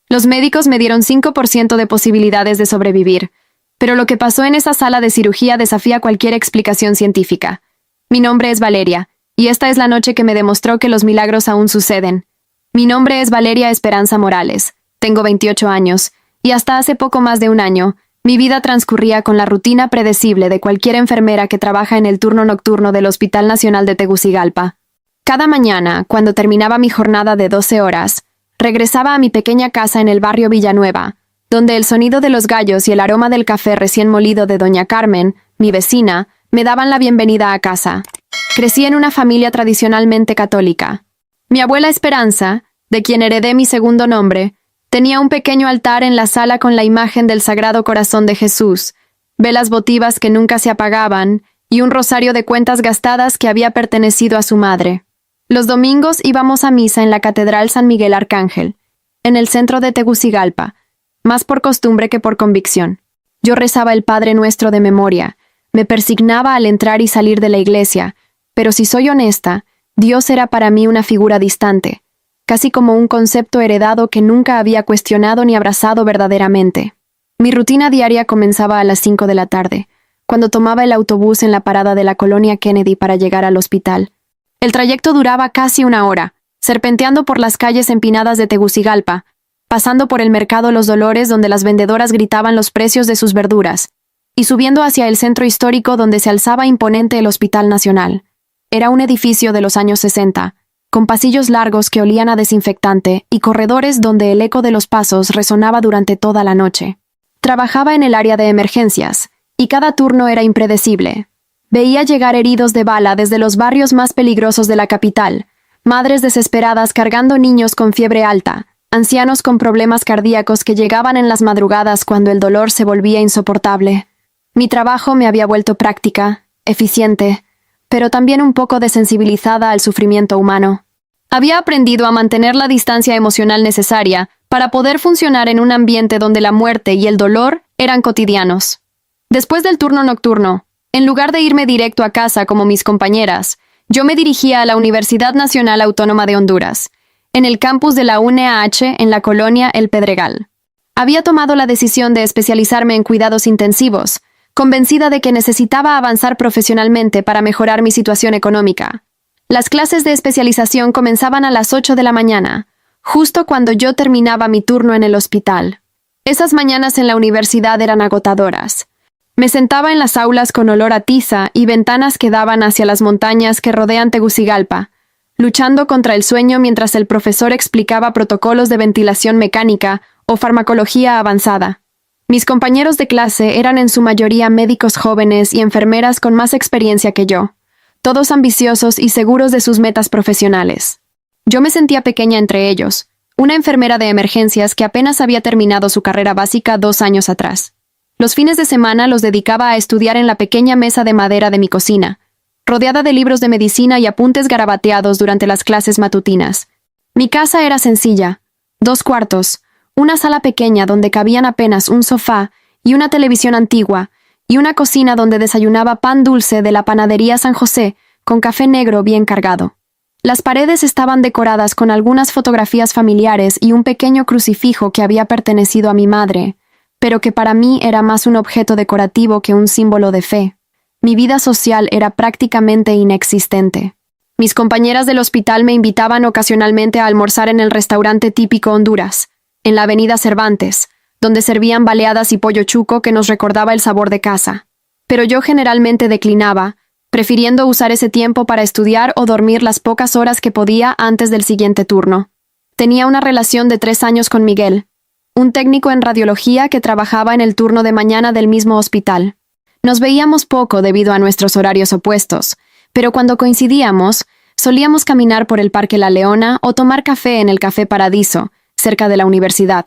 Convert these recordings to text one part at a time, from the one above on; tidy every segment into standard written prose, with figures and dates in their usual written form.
Los médicos me dieron 5% de posibilidades de sobrevivir, pero lo que pasó en esa sala de cirugía desafía cualquier explicación científica. Mi nombre es Valeria, y esta es la noche que me demostró que los milagros aún suceden. Mi nombre es Valeria Esperanza Morales, tengo 28 años, y hasta hace poco más de un año, mi vida transcurría con la rutina predecible de cualquier enfermera que trabaja en el turno nocturno del Hospital Nacional de Tegucigalpa. Cada mañana, cuando terminaba mi jornada de 12 horas, regresaba a mi pequeña casa en el barrio Villanueva, donde el sonido de los gallos y el aroma del café recién molido de doña Carmen, mi vecina, me daban la bienvenida a casa. Crecí en una familia tradicionalmente católica. Mi abuela Esperanza, de quien heredé mi segundo nombre, tenía un pequeño altar en la sala con la imagen del Sagrado Corazón de Jesús, velas votivas que nunca se apagaban y un rosario de cuentas gastadas que había pertenecido a su madre. Los domingos íbamos a misa en la Catedral San Miguel Arcángel, en el centro de Tegucigalpa, más por costumbre que por convicción. Yo rezaba el Padre Nuestro de memoria, me persignaba al entrar y salir de la iglesia, pero si soy honesta, Dios era para mí una figura distante, casi como un concepto heredado que nunca había cuestionado ni abrazado verdaderamente. Mi rutina diaria comenzaba a las 5 de la tarde, cuando tomaba el autobús en la parada de la colonia Kennedy para llegar al hospital. El trayecto duraba casi una hora, serpenteando por las calles empinadas de Tegucigalpa, pasando por el mercado Los Dolores donde las vendedoras gritaban los precios de sus verduras, y subiendo hacia el centro histórico donde se alzaba imponente el Hospital Nacional. Era un edificio de los años 60, con pasillos largos que olían a desinfectante y corredores donde el eco de los pasos resonaba durante toda la noche. Trabajaba en el área de emergencias, y cada turno era impredecible. Veía llegar heridos de bala desde los barrios más peligrosos de la capital, madres desesperadas cargando niños con fiebre alta, ancianos con problemas cardíacos que llegaban en las madrugadas cuando el dolor se volvía insoportable. Mi trabajo me había vuelto práctica, eficiente, pero también un poco desensibilizada al sufrimiento humano. Había aprendido a mantener la distancia emocional necesaria para poder funcionar en un ambiente donde la muerte y el dolor eran cotidianos. Después del turno nocturno, en lugar de irme directo a casa como mis compañeras, yo me dirigía a la Universidad Nacional Autónoma de Honduras, en el campus de la UNAH en la colonia El Pedregal. Había tomado la decisión de especializarme en cuidados intensivos, convencida de que necesitaba avanzar profesionalmente para mejorar mi situación económica. Las clases de especialización comenzaban a las 8 de la mañana, justo cuando yo terminaba mi turno en el hospital. Esas mañanas en la universidad eran agotadoras. Me sentaba en las aulas con olor a tiza y ventanas que daban hacia las montañas que rodean Tegucigalpa, luchando contra el sueño mientras el profesor explicaba protocolos de ventilación mecánica o farmacología avanzada. Mis compañeros de clase eran en su mayoría médicos jóvenes y enfermeras con más experiencia que yo, todos ambiciosos y seguros de sus metas profesionales. Yo me sentía pequeña entre ellos, una enfermera de emergencias que apenas había terminado su carrera básica 2 años atrás. Los fines de semana los dedicaba a estudiar en la pequeña mesa de madera de mi cocina, rodeada de libros de medicina y apuntes garabateados durante las clases matutinas. Mi casa era sencilla, 2 cuartos, una sala pequeña donde cabían apenas un sofá y una televisión antigua, y una cocina donde desayunaba pan dulce de la panadería San José con café negro bien cargado. Las paredes estaban decoradas con algunas fotografías familiares y un pequeño crucifijo que había pertenecido a mi madre, pero que para mí era más un objeto decorativo que un símbolo de fe. Mi vida social era prácticamente inexistente. Mis compañeras del hospital me invitaban ocasionalmente a almorzar en el restaurante típico Honduras, en la avenida Cervantes, donde servían baleadas y pollo chuco que nos recordaba el sabor de casa. Pero yo generalmente declinaba, prefiriendo usar ese tiempo para estudiar o dormir las pocas horas que podía antes del siguiente turno. Tenía una relación de 3 años con Miguel, un técnico en radiología que trabajaba en el turno de mañana del mismo hospital. Nos veíamos poco debido a nuestros horarios opuestos, pero cuando coincidíamos, solíamos caminar por el Parque La Leona o tomar café en el Café Paradiso, cerca de la universidad.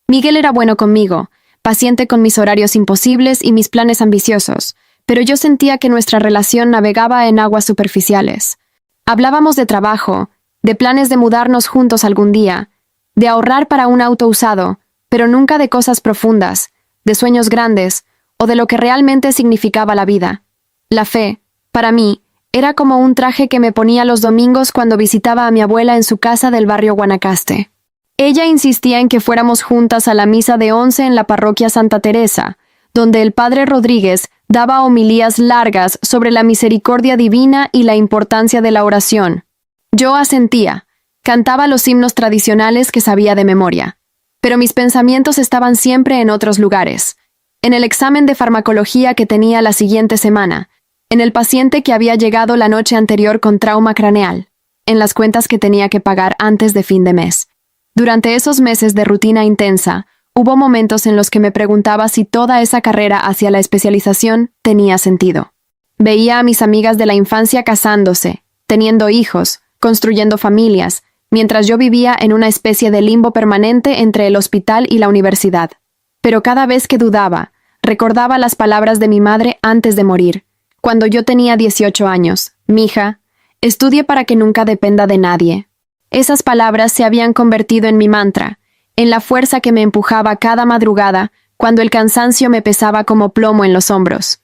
Miguel era bueno conmigo, paciente con mis horarios imposibles y mis planes ambiciosos, pero yo sentía que nuestra relación navegaba en aguas superficiales. Hablábamos de trabajo, de planes de mudarnos juntos algún día, de ahorrar para un auto usado, pero nunca de cosas profundas, de sueños grandes, o de lo que realmente significaba la vida. La fe, para mí, era como un traje que me ponía los domingos cuando visitaba a mi abuela en su casa del barrio Guanacaste. Ella insistía en que fuéramos juntas a la misa de 11 en la parroquia Santa Teresa, donde el padre Rodríguez daba homilías largas sobre la misericordia divina y la importancia de la oración. Yo asentía, cantaba los himnos tradicionales que sabía de memoria, pero mis pensamientos estaban siempre en otros lugares, en el examen de farmacología que tenía la siguiente semana, en el paciente que había llegado la noche anterior con trauma craneal, en las cuentas que tenía que pagar antes de fin de mes. Durante esos meses de rutina intensa, hubo momentos en los que me preguntaba si toda esa carrera hacia la especialización tenía sentido. Veía a mis amigas de la infancia casándose, teniendo hijos, construyendo familias, mientras yo vivía en una especie de limbo permanente entre el hospital y la universidad. Pero cada vez que dudaba, recordaba las palabras de mi madre antes de morir, cuando yo tenía 18 años. Mija, estudie para que nunca dependa de nadie. Esas palabras se habían convertido en mi mantra, en la fuerza que me empujaba cada madrugada cuando el cansancio me pesaba como plomo en los hombros.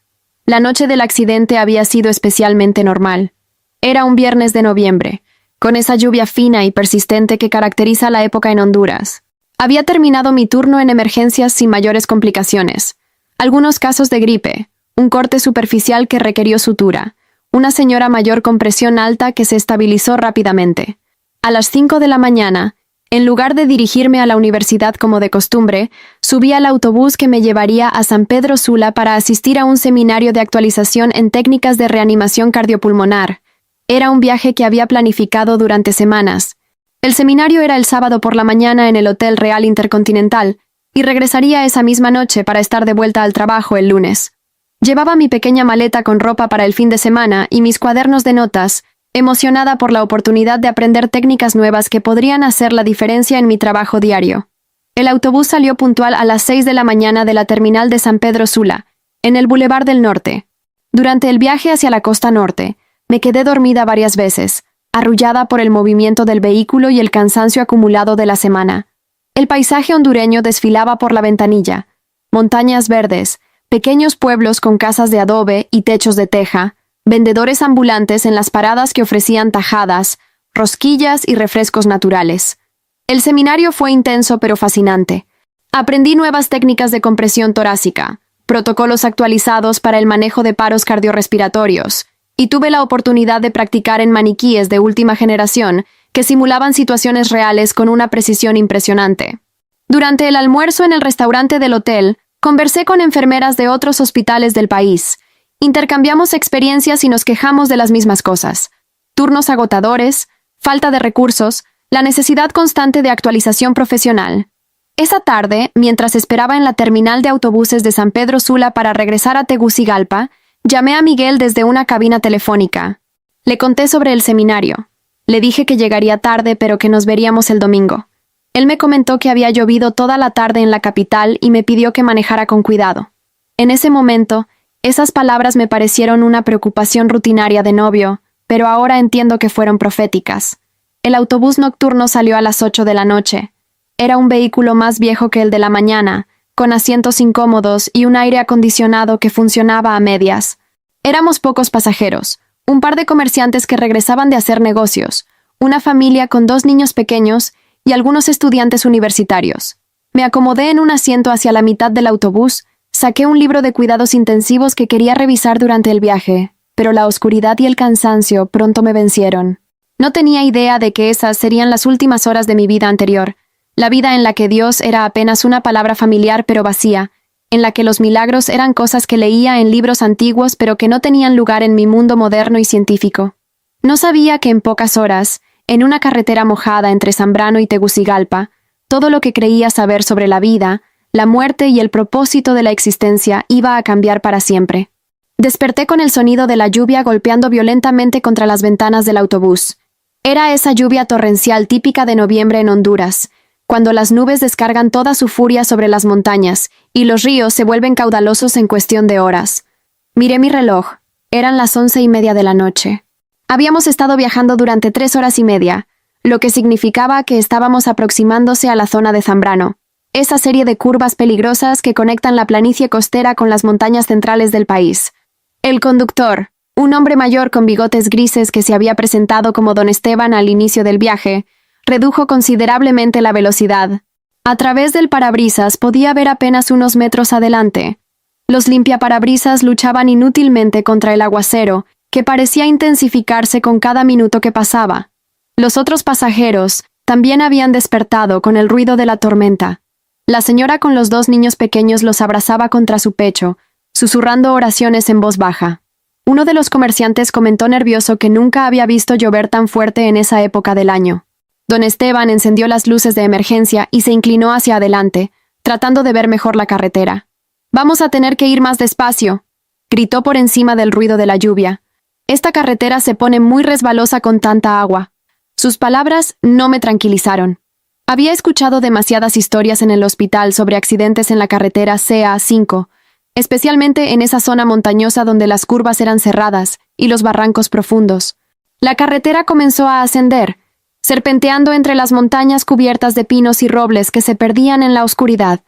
La noche del accidente había sido especialmente normal. Era un viernes de noviembre, con esa lluvia fina y persistente que caracteriza la época en Honduras. Había terminado mi turno en emergencias sin mayores complicaciones. Algunos casos de gripe, un corte superficial que requirió sutura, una señora mayor con presión alta que se estabilizó rápidamente. A las 5 de la mañana, en lugar de dirigirme a la universidad como de costumbre, subí al autobús que me llevaría a San Pedro Sula para asistir a un seminario de actualización en técnicas de reanimación cardiopulmonar. Era un viaje que había planificado durante semanas. El seminario era el sábado por la mañana en el Hotel Real Intercontinental, y regresaría esa misma noche para estar de vuelta al trabajo el lunes. Llevaba mi pequeña maleta con ropa para el fin de semana y mis cuadernos de notas, emocionada por la oportunidad de aprender técnicas nuevas que podrían hacer la diferencia en mi trabajo diario. El autobús salió puntual a las 6 de la mañana de la terminal de San Pedro Sula, en el Boulevard del Norte. Durante el viaje hacia la costa norte, me quedé dormida varias veces, arrullada por el movimiento del vehículo y el cansancio acumulado de la semana. El paisaje hondureño desfilaba por la ventanilla. Montañas verdes, pequeños pueblos con casas de adobe y techos de teja, vendedores ambulantes en las paradas que ofrecían tajadas, rosquillas y refrescos naturales. El seminario fue intenso pero fascinante. Aprendí nuevas técnicas de compresión torácica, protocolos actualizados para el manejo de paros cardiorrespiratorios, y tuve la oportunidad de practicar en maniquíes de última generación que simulaban situaciones reales con una precisión impresionante. Durante el almuerzo en el restaurante del hotel, conversé con enfermeras de otros hospitales del país. Intercambiamos experiencias y nos quejamos de las mismas cosas. Turnos agotadores, falta de recursos, la necesidad constante de actualización profesional. Esa tarde, mientras esperaba en la terminal de autobuses de San Pedro Sula para regresar a Tegucigalpa, llamé a Miguel desde una cabina telefónica. Le conté sobre el seminario. Le dije que llegaría tarde pero que nos veríamos el domingo. Él me comentó que había llovido toda la tarde en la capital y me pidió que manejara con cuidado. En ese momento, esas palabras me parecieron una preocupación rutinaria de novio, pero ahora entiendo que fueron proféticas. El autobús nocturno salió a las 8 de la noche. Era un vehículo más viejo que el de la mañana, con asientos incómodos y un aire acondicionado que funcionaba a medias. Éramos pocos pasajeros, un par de comerciantes que regresaban de hacer negocios, una familia con 2 niños pequeños y algunos estudiantes universitarios. Me acomodé en un asiento hacia la mitad del autobús. Saqué un libro de cuidados intensivos que quería revisar durante el viaje, pero la oscuridad y el cansancio pronto me vencieron. No tenía idea de que esas serían las últimas horas de mi vida anterior, la vida en la que Dios era apenas una palabra familiar pero vacía, en la que los milagros eran cosas que leía en libros antiguos pero que no tenían lugar en mi mundo moderno y científico. No sabía que en pocas horas, en una carretera mojada entre Zambrano y Tegucigalpa, todo lo que creía saber sobre la vida, la muerte y el propósito de la existencia iba a cambiar para siempre. Desperté con el sonido de la lluvia golpeando violentamente contra las ventanas del autobús. Era esa lluvia torrencial típica de noviembre en Honduras, cuando las nubes descargan toda su furia sobre las montañas y los ríos se vuelven caudalosos en cuestión de horas. Miré mi reloj. Eran las 11:30 de la noche. Habíamos estado viajando durante 3 horas y media, lo que significaba que estábamos aproximándose a la zona de Zambrano, esa serie de curvas peligrosas que conectan la planicie costera con las montañas centrales del país. El conductor, un hombre mayor con bigotes grises que se había presentado como don Esteban al inicio del viaje, redujo considerablemente la velocidad. A través del parabrisas podía ver apenas unos metros adelante. Los limpiaparabrisas luchaban inútilmente contra el aguacero, que parecía intensificarse con cada minuto que pasaba. Los otros pasajeros también habían despertado con el ruido de la tormenta. La señora con los dos niños pequeños los abrazaba contra su pecho, susurrando oraciones en voz baja. Uno de los comerciantes comentó nervioso que nunca había visto llover tan fuerte en esa época del año. Don Esteban encendió las luces de emergencia y se inclinó hacia adelante, tratando de ver mejor la carretera. «Vamos a tener que ir más despacio», gritó por encima del ruido de la lluvia. «Esta carretera se pone muy resbalosa con tanta agua». Sus palabras no me tranquilizaron. Había escuchado demasiadas historias en el hospital sobre accidentes en la carretera CA5, especialmente en esa zona montañosa donde las curvas eran cerradas y los barrancos profundos. La carretera comenzó a ascender, serpenteando entre las montañas cubiertas de pinos y robles que se perdían en la oscuridad.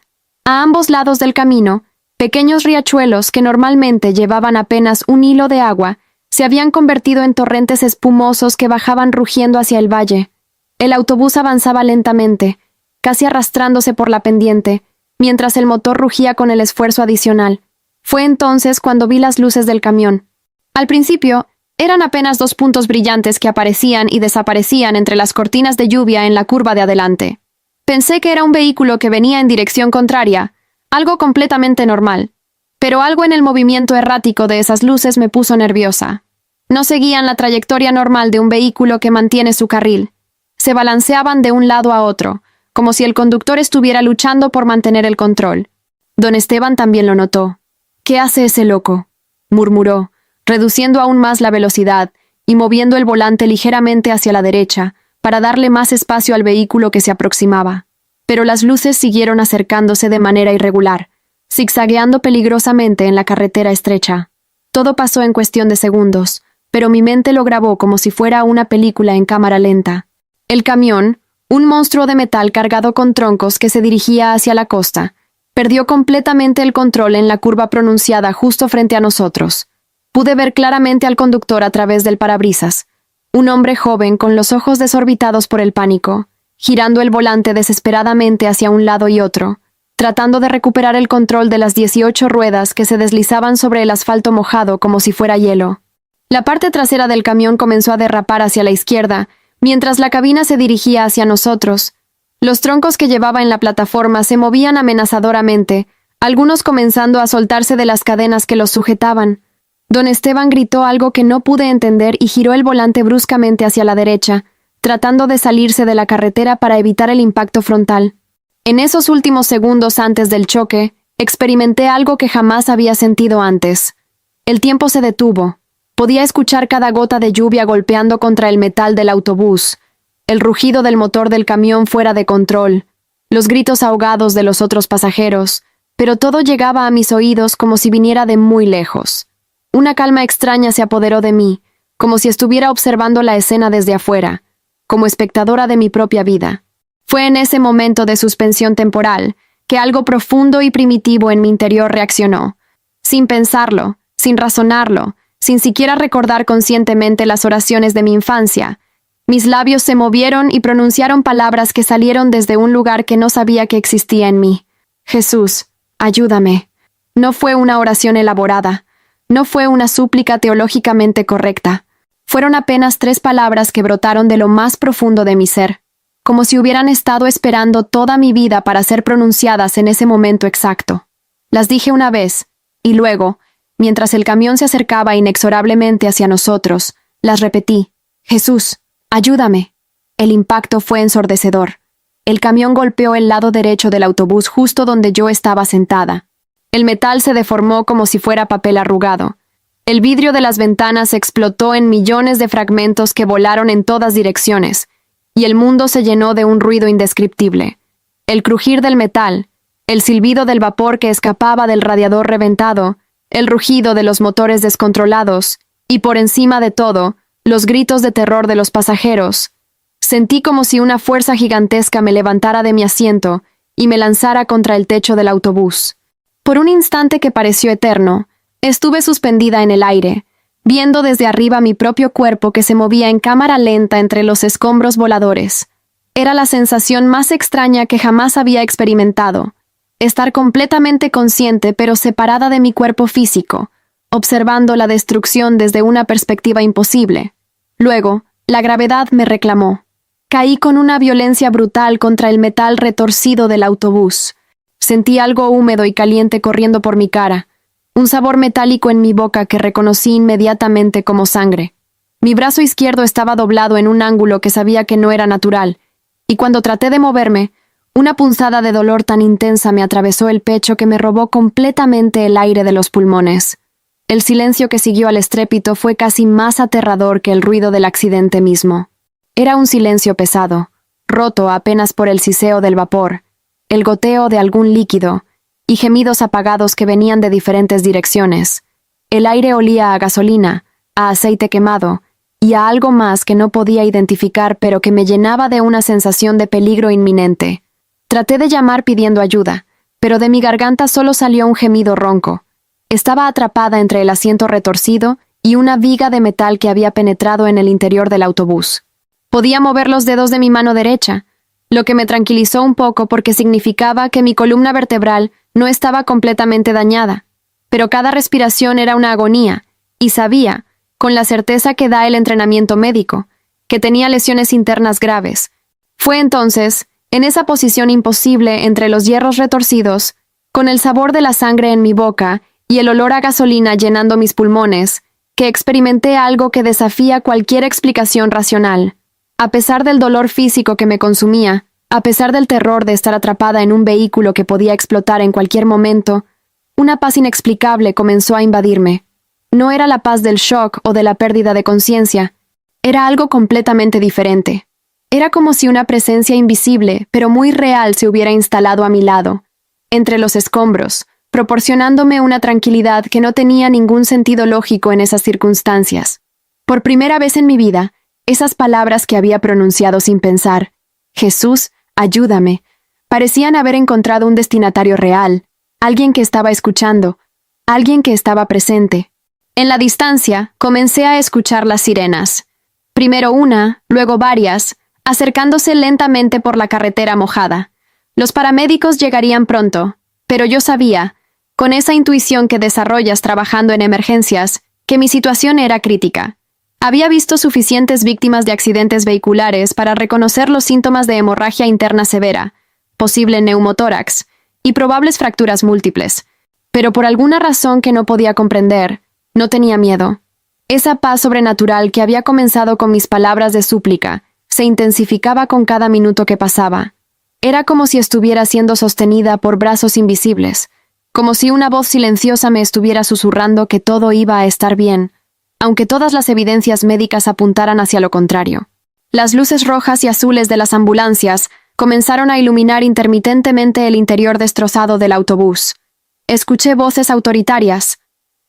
A ambos lados del camino, pequeños riachuelos que normalmente llevaban apenas un hilo de agua, se habían convertido en torrentes espumosos que bajaban rugiendo hacia el valle. El autobús avanzaba lentamente, casi arrastrándose por la pendiente, mientras el motor rugía con el esfuerzo adicional. Fue entonces cuando vi las luces del camión. Al principio, eran apenas 2 puntos brillantes que aparecían y desaparecían entre las cortinas de lluvia en la curva de adelante. Pensé que era un vehículo que venía en dirección contraria, algo completamente normal. Pero algo en el movimiento errático de esas luces me puso nerviosa. No seguían la trayectoria normal de un vehículo que mantiene su carril. Se balanceaban de un lado a otro, como si el conductor estuviera luchando por mantener el control. Don Esteban también lo notó. «¿Qué hace ese loco?», murmuró, reduciendo aún más la velocidad y moviendo el volante ligeramente hacia la derecha para darle más espacio al vehículo que se aproximaba. Pero las luces siguieron acercándose de manera irregular, zigzagueando peligrosamente en la carretera estrecha. Todo pasó en cuestión de segundos, pero mi mente lo grabó como si fuera una película en cámara lenta. El camión, un monstruo de metal cargado con troncos que se dirigía hacia la costa, perdió completamente el control en la curva pronunciada justo frente a nosotros. Pude ver claramente al conductor a través del parabrisas, un hombre joven con los ojos desorbitados por el pánico, girando el volante desesperadamente hacia un lado y otro, tratando de recuperar el control de las 18 ruedas que se deslizaban sobre el asfalto mojado como si fuera hielo. La parte trasera del camión comenzó a derrapar hacia la izquierda, mientras la cabina se dirigía hacia nosotros. Los troncos que llevaba en la plataforma se movían amenazadoramente, algunos comenzando a soltarse de las cadenas que los sujetaban. Don Esteban gritó algo que no pude entender y giró el volante bruscamente hacia la derecha, tratando de salirse de la carretera para evitar el impacto frontal. En esos últimos segundos antes del choque, experimenté algo que jamás había sentido antes. El tiempo se detuvo. Podía escuchar cada gota de lluvia golpeando contra el metal del autobús, el rugido del motor del camión fuera de control, los gritos ahogados de los otros pasajeros, pero todo llegaba a mis oídos como si viniera de muy lejos. Una calma extraña se apoderó de mí, como si estuviera observando la escena desde afuera, como espectadora de mi propia vida. Fue en ese momento de suspensión temporal que algo profundo y primitivo en mi interior reaccionó. Sin pensarlo, sin razonarlo, sin siquiera recordar conscientemente las oraciones de mi infancia, mis labios se movieron y pronunciaron palabras que salieron desde un lugar que no sabía que existía en mí. «Jesús, ayúdame». No fue una oración elaborada. No fue una súplica teológicamente correcta. Fueron apenas 3 palabras que brotaron de lo más profundo de mi ser, como si hubieran estado esperando toda mi vida para ser pronunciadas en ese momento exacto. Las dije una vez, y luego, mientras el camión se acercaba inexorablemente hacia nosotros, las repetí. «Jesús, ayúdame». El impacto fue ensordecedor. El camión golpeó el lado derecho del autobús justo donde yo estaba sentada. El metal se deformó como si fuera papel arrugado. El vidrio de las ventanas explotó en millones de fragmentos que volaron en todas direcciones, y el mundo se llenó de un ruido indescriptible. El crujir del metal, el silbido del vapor que escapaba del radiador reventado, el rugido de los motores descontrolados, y por encima de todo, los gritos de terror de los pasajeros. Sentí como si una fuerza gigantesca me levantara de mi asiento y me lanzara contra el techo del autobús. Por un instante que pareció eterno, estuve suspendida en el aire, viendo desde arriba mi propio cuerpo que se movía en cámara lenta entre los escombros voladores. Era la sensación más extraña que jamás había experimentado. Estar completamente consciente pero separada de mi cuerpo físico, observando la destrucción desde una perspectiva imposible. Luego, la gravedad me reclamó. Caí con una violencia brutal contra el metal retorcido del autobús. Sentí algo húmedo y caliente corriendo por mi cara, un sabor metálico en mi boca que reconocí inmediatamente como sangre. Mi brazo izquierdo estaba doblado en un ángulo que sabía que no era natural, y cuando traté de moverme, una punzada de dolor tan intensa me atravesó el pecho que me robó completamente el aire de los pulmones. El silencio que siguió al estrépito fue casi más aterrador que el ruido del accidente mismo. Era un silencio pesado, roto apenas por el siseo del vapor, el goteo de algún líquido, y gemidos apagados que venían de diferentes direcciones. El aire olía a gasolina, a aceite quemado, y a algo más que no podía identificar pero que me llenaba de una sensación de peligro inminente. Traté de llamar pidiendo ayuda, pero de mi garganta solo salió un gemido ronco. Estaba atrapada entre el asiento retorcido y una viga de metal que había penetrado en el interior del autobús. Podía mover los dedos de mi mano derecha, lo que me tranquilizó un poco porque significaba que mi columna vertebral no estaba completamente dañada, pero cada respiración era una agonía, y sabía, con la certeza que da el entrenamiento médico, que tenía lesiones internas graves. Fue entonces, en esa posición imposible entre los hierros retorcidos, con el sabor de la sangre en mi boca y el olor a gasolina llenando mis pulmones, que experimenté algo que desafía cualquier explicación racional. A pesar del dolor físico que me consumía, a pesar del terror de estar atrapada en un vehículo que podía explotar en cualquier momento, una paz inexplicable comenzó a invadirme. No era la paz del shock o de la pérdida de conciencia, era algo completamente diferente. Era como si una presencia invisible, pero muy real, se hubiera instalado a mi lado, entre los escombros, proporcionándome una tranquilidad que no tenía ningún sentido lógico en esas circunstancias. Por primera vez en mi vida, esas palabras que había pronunciado sin pensar, Jesús, ayúdame, parecían haber encontrado un destinatario real, alguien que estaba escuchando, alguien que estaba presente. En la distancia, comencé a escuchar las sirenas. Primero una, luego varias, acercándose lentamente por la carretera mojada. Los paramédicos llegarían pronto, pero yo sabía, con esa intuición que desarrollas trabajando en emergencias, que mi situación era crítica. Había visto suficientes víctimas de accidentes vehiculares para reconocer los síntomas de hemorragia interna severa, posible neumotórax, y probables fracturas múltiples. Pero por alguna razón que no podía comprender, no tenía miedo. Esa paz sobrenatural que había comenzado con mis palabras de súplica se intensificaba con cada minuto que pasaba. Era como si estuviera siendo sostenida por brazos invisibles, como si una voz silenciosa me estuviera susurrando que todo iba a estar bien, aunque todas las evidencias médicas apuntaran hacia lo contrario. Las luces rojas y azules de las ambulancias comenzaron a iluminar intermitentemente el interior destrozado del autobús. Escuché voces autoritarias,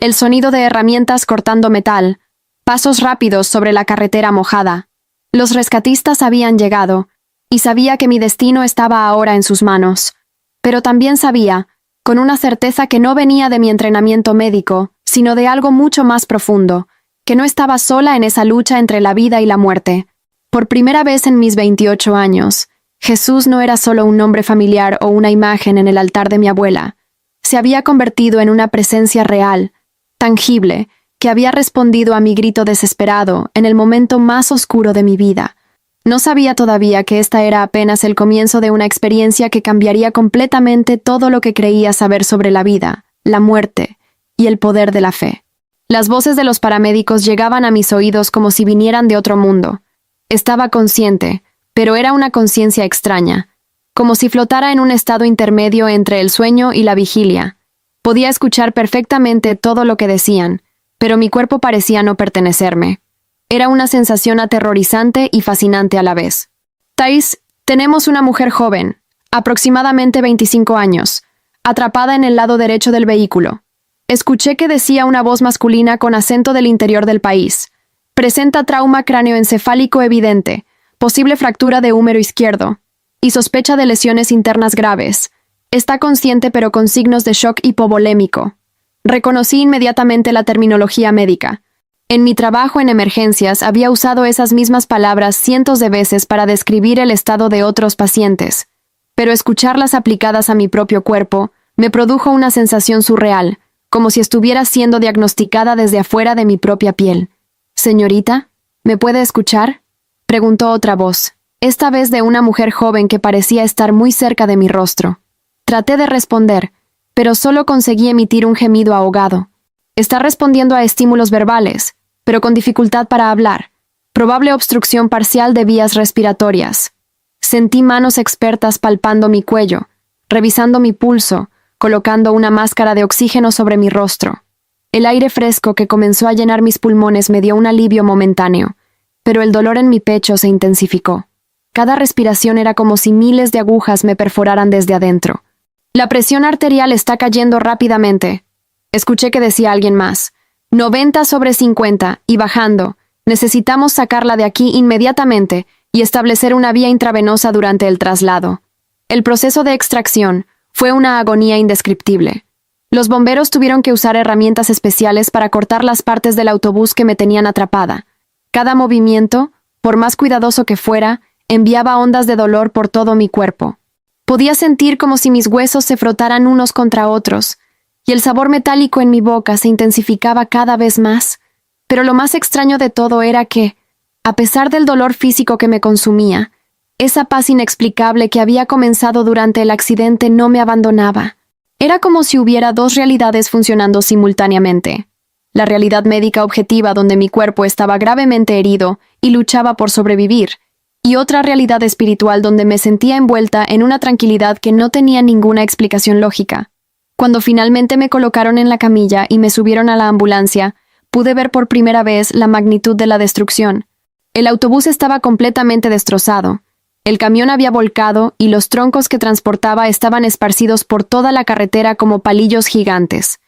el sonido de herramientas cortando metal, pasos rápidos sobre la carretera mojada. Los rescatistas habían llegado, y sabía que mi destino estaba ahora en sus manos. Pero también sabía, con una certeza que no venía de mi entrenamiento médico, sino de algo mucho más profundo, que no estaba sola en esa lucha entre la vida y la muerte. Por primera vez en mis 28 años, Jesús no era solo un nombre familiar o una imagen en el altar de mi abuela. Se había convertido en una presencia real, tangible, que había respondido a mi grito desesperado en el momento más oscuro de mi vida. No sabía todavía que esta era apenas el comienzo de una experiencia que cambiaría completamente todo lo que creía saber sobre la vida, la muerte y el poder de la fe. Las voces de los paramédicos llegaban a mis oídos como si vinieran de otro mundo. Estaba consciente, pero era una conciencia extraña, como si flotara en un estado intermedio entre el sueño y la vigilia. Podía escuchar perfectamente todo lo que decían, pero mi cuerpo parecía no pertenecerme. Era una sensación aterrorizante y fascinante a la vez. Thais, tenemos una mujer joven, aproximadamente 25 años, atrapada en el lado derecho del vehículo. Escuché que decía una voz masculina con acento del interior del país. Presenta trauma cráneoencefálico evidente, posible fractura de húmero izquierdo, y sospecha de lesiones internas graves. Está consciente pero con signos de shock hipovolémico. Reconocí inmediatamente la terminología médica. En mi trabajo en emergencias había usado esas mismas palabras cientos de veces para describir el estado de otros pacientes, pero escucharlas aplicadas a mi propio cuerpo me produjo una sensación surreal, como si estuviera siendo diagnosticada desde afuera de mi propia piel. «Señorita, ¿me puede escuchar?», preguntó otra voz, esta vez de una mujer joven que parecía estar muy cerca de mi rostro. Traté de responder, pero solo conseguí emitir un gemido ahogado. Está respondiendo a estímulos verbales, pero con dificultad para hablar. Probable obstrucción parcial de vías respiratorias. Sentí manos expertas palpando mi cuello, revisando mi pulso, colocando una máscara de oxígeno sobre mi rostro. El aire fresco que comenzó a llenar mis pulmones me dio un alivio momentáneo, pero el dolor en mi pecho se intensificó. Cada respiración era como si miles de agujas me perforaran desde adentro. «La presión arterial está cayendo rápidamente», escuché que decía alguien más. 90/50 y bajando. Necesitamos sacarla de aquí inmediatamente y establecer una vía intravenosa durante el traslado. El proceso de extracción fue una agonía indescriptible. Los bomberos tuvieron que usar herramientas especiales para cortar las partes del autobús que me tenían atrapada. Cada movimiento, por más cuidadoso que fuera, enviaba ondas de dolor por todo mi cuerpo. Podía sentir como si mis huesos se frotaran unos contra otros, y el sabor metálico en mi boca se intensificaba cada vez más. Pero lo más extraño de todo era que, a pesar del dolor físico que me consumía, esa paz inexplicable que había comenzado durante el accidente no me abandonaba. Era como si hubiera dos realidades funcionando simultáneamente. La realidad médica objetiva donde mi cuerpo estaba gravemente herido y luchaba por sobrevivir, y otra realidad espiritual donde me sentía envuelta en una tranquilidad que no tenía ninguna explicación lógica. Cuando finalmente me colocaron en la camilla y me subieron a la ambulancia, pude ver por primera vez la magnitud de la destrucción. El autobús estaba completamente destrozado. El camión había volcado y los troncos que transportaba estaban esparcidos por toda la carretera como palillos gigantes.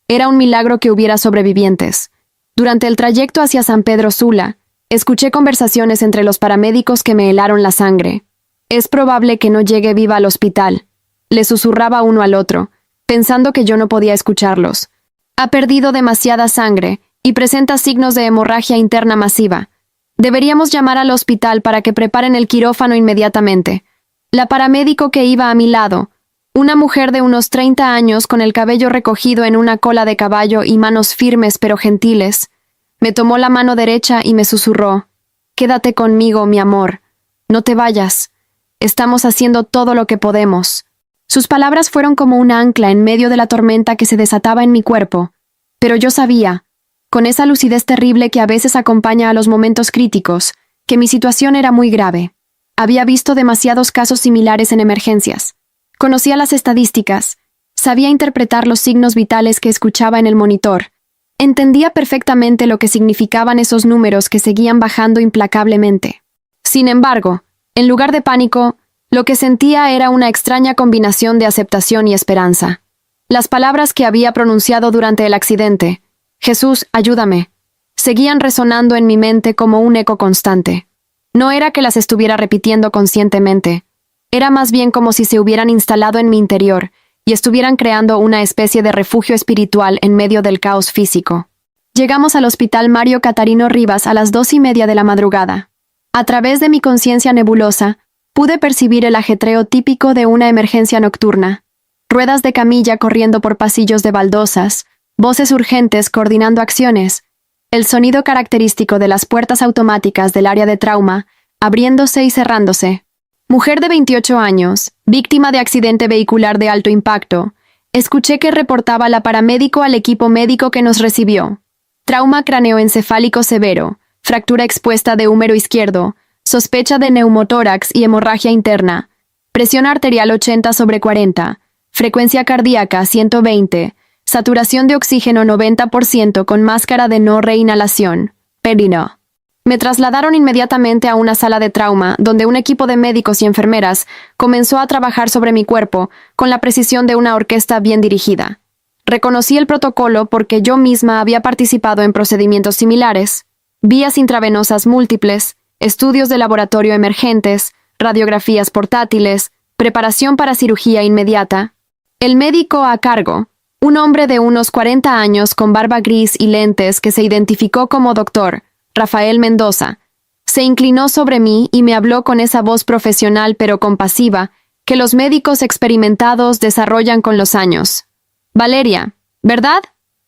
Era un milagro que hubiera sobrevivientes. Durante el trayecto hacia San Pedro Sula, escuché conversaciones entre los paramédicos que me helaron la sangre. «Es probable que no llegue viva al hospital», le susurraba uno al otro, pensando que yo no podía escucharlos. «Ha perdido demasiada sangre y presenta signos de hemorragia interna masiva. Deberíamos llamar al hospital para que preparen el quirófano inmediatamente». La paramédico que iba a mi lado, una mujer de unos 30 años con el cabello recogido en una cola de caballo y manos firmes pero gentiles, me tomó la mano derecha y me susurró: «Quédate conmigo, mi amor. No te vayas. Estamos haciendo todo lo que podemos». Sus palabras fueron como un ancla en medio de la tormenta que se desataba en mi cuerpo. Pero yo sabía, con esa lucidez terrible que a veces acompaña a los momentos críticos, que mi situación era muy grave. Había visto demasiados casos similares en emergencias. Conocía las estadísticas. Sabía interpretar los signos vitales que escuchaba en el monitor. Entendía perfectamente lo que significaban esos números que seguían bajando implacablemente. Sin embargo, en lugar de pánico, lo que sentía era una extraña combinación de aceptación y esperanza. Las palabras que había pronunciado durante el accidente, «Jesús, ayúdame», seguían resonando en mi mente como un eco constante. No era que las estuviera repitiendo conscientemente. Era más bien como si se hubieran instalado en mi interior y estuvieran creando una especie de refugio espiritual en medio del caos físico. Llegamos al hospital Mario Catarino Rivas a las 2:30 de la madrugada. A través de mi conciencia nebulosa, pude percibir el ajetreo típico de una emergencia nocturna. Ruedas de camilla corriendo por pasillos de baldosas, voces urgentes coordinando acciones, el sonido característico de las puertas automáticas del área de trauma, abriéndose y cerrándose. Mujer de 28 años, víctima de accidente vehicular de alto impacto, escuché que reportaba la paramédico al equipo médico que nos recibió. Trauma craneoencefálico severo, fractura expuesta de húmero izquierdo, sospecha de neumotórax y hemorragia interna, presión arterial 80/40, frecuencia cardíaca 120, saturación de oxígeno 90% con máscara de no reinhalación, perino. Me trasladaron inmediatamente a una sala de trauma, donde un equipo de médicos y enfermeras comenzó a trabajar sobre mi cuerpo con la precisión de una orquesta bien dirigida. Reconocí el protocolo porque yo misma había participado en procedimientos similares, vías intravenosas múltiples, estudios de laboratorio emergentes, radiografías portátiles, preparación para cirugía inmediata. El médico a cargo, Un hombre de unos 40 años con barba gris y lentes que se identificó como doctor, Rafael Mendoza, se inclinó sobre mí y me habló con esa voz profesional pero compasiva que los médicos experimentados desarrollan con los años. Valeria, ¿verdad?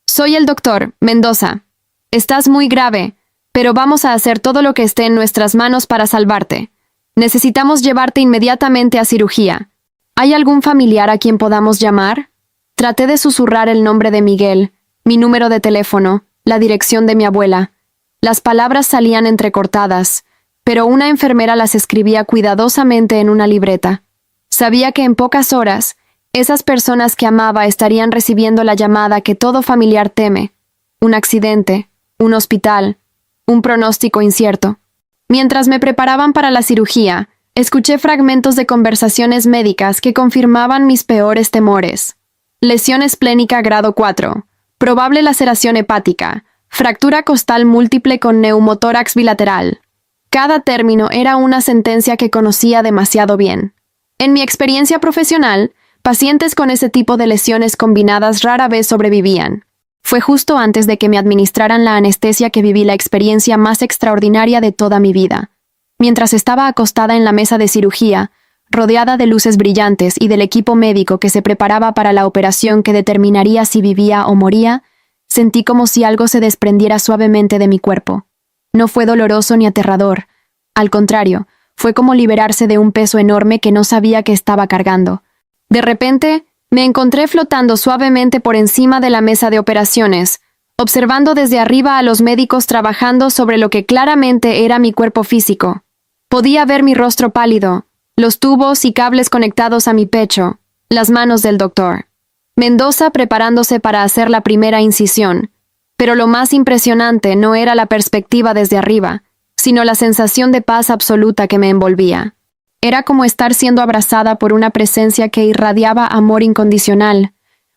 Soy el doctor Mendoza. Estás muy grave, pero vamos a hacer todo lo que esté en nuestras manos para salvarte. Necesitamos llevarte inmediatamente a cirugía. ¿Hay algún familiar a quien podamos llamar? Traté de susurrar el nombre de Miguel, mi número de teléfono, la dirección de mi abuela. Las palabras salían entrecortadas, pero una enfermera las escribía cuidadosamente en una libreta. Sabía que en pocas horas, esas personas que amaba estarían recibiendo la llamada que todo familiar teme: un accidente, un hospital, un pronóstico incierto. Mientras me preparaban para la cirugía, escuché fragmentos de conversaciones médicas que confirmaban mis peores temores. Lesión esplénica grado 4, probable laceración hepática, fractura costal múltiple con neumotórax bilateral. Cada término era una sentencia que conocía demasiado bien. En mi experiencia profesional, pacientes con ese tipo de lesiones combinadas rara vez sobrevivían. Fue justo antes de que me administraran la anestesia que viví la experiencia más extraordinaria de toda mi vida. Mientras estaba acostada en la mesa de cirugía, rodeada de luces brillantes y del equipo médico que se preparaba para la operación que determinaría si vivía o moría, sentí como si algo se desprendiera suavemente de mi cuerpo. No fue doloroso ni aterrador. Al contrario, fue como liberarse de un peso enorme que no sabía que estaba cargando. De repente, me encontré flotando suavemente por encima de la mesa de operaciones, observando desde arriba a los médicos trabajando sobre lo que claramente era mi cuerpo físico. Podía ver mi rostro pálido, los tubos y cables conectados a mi pecho, las manos del doctor Mendoza preparándose para hacer la primera incisión. Pero lo más impresionante no era la perspectiva desde arriba, sino la sensación de paz absoluta que me envolvía. Era como estar siendo abrazada por una presencia que irradiaba amor incondicional,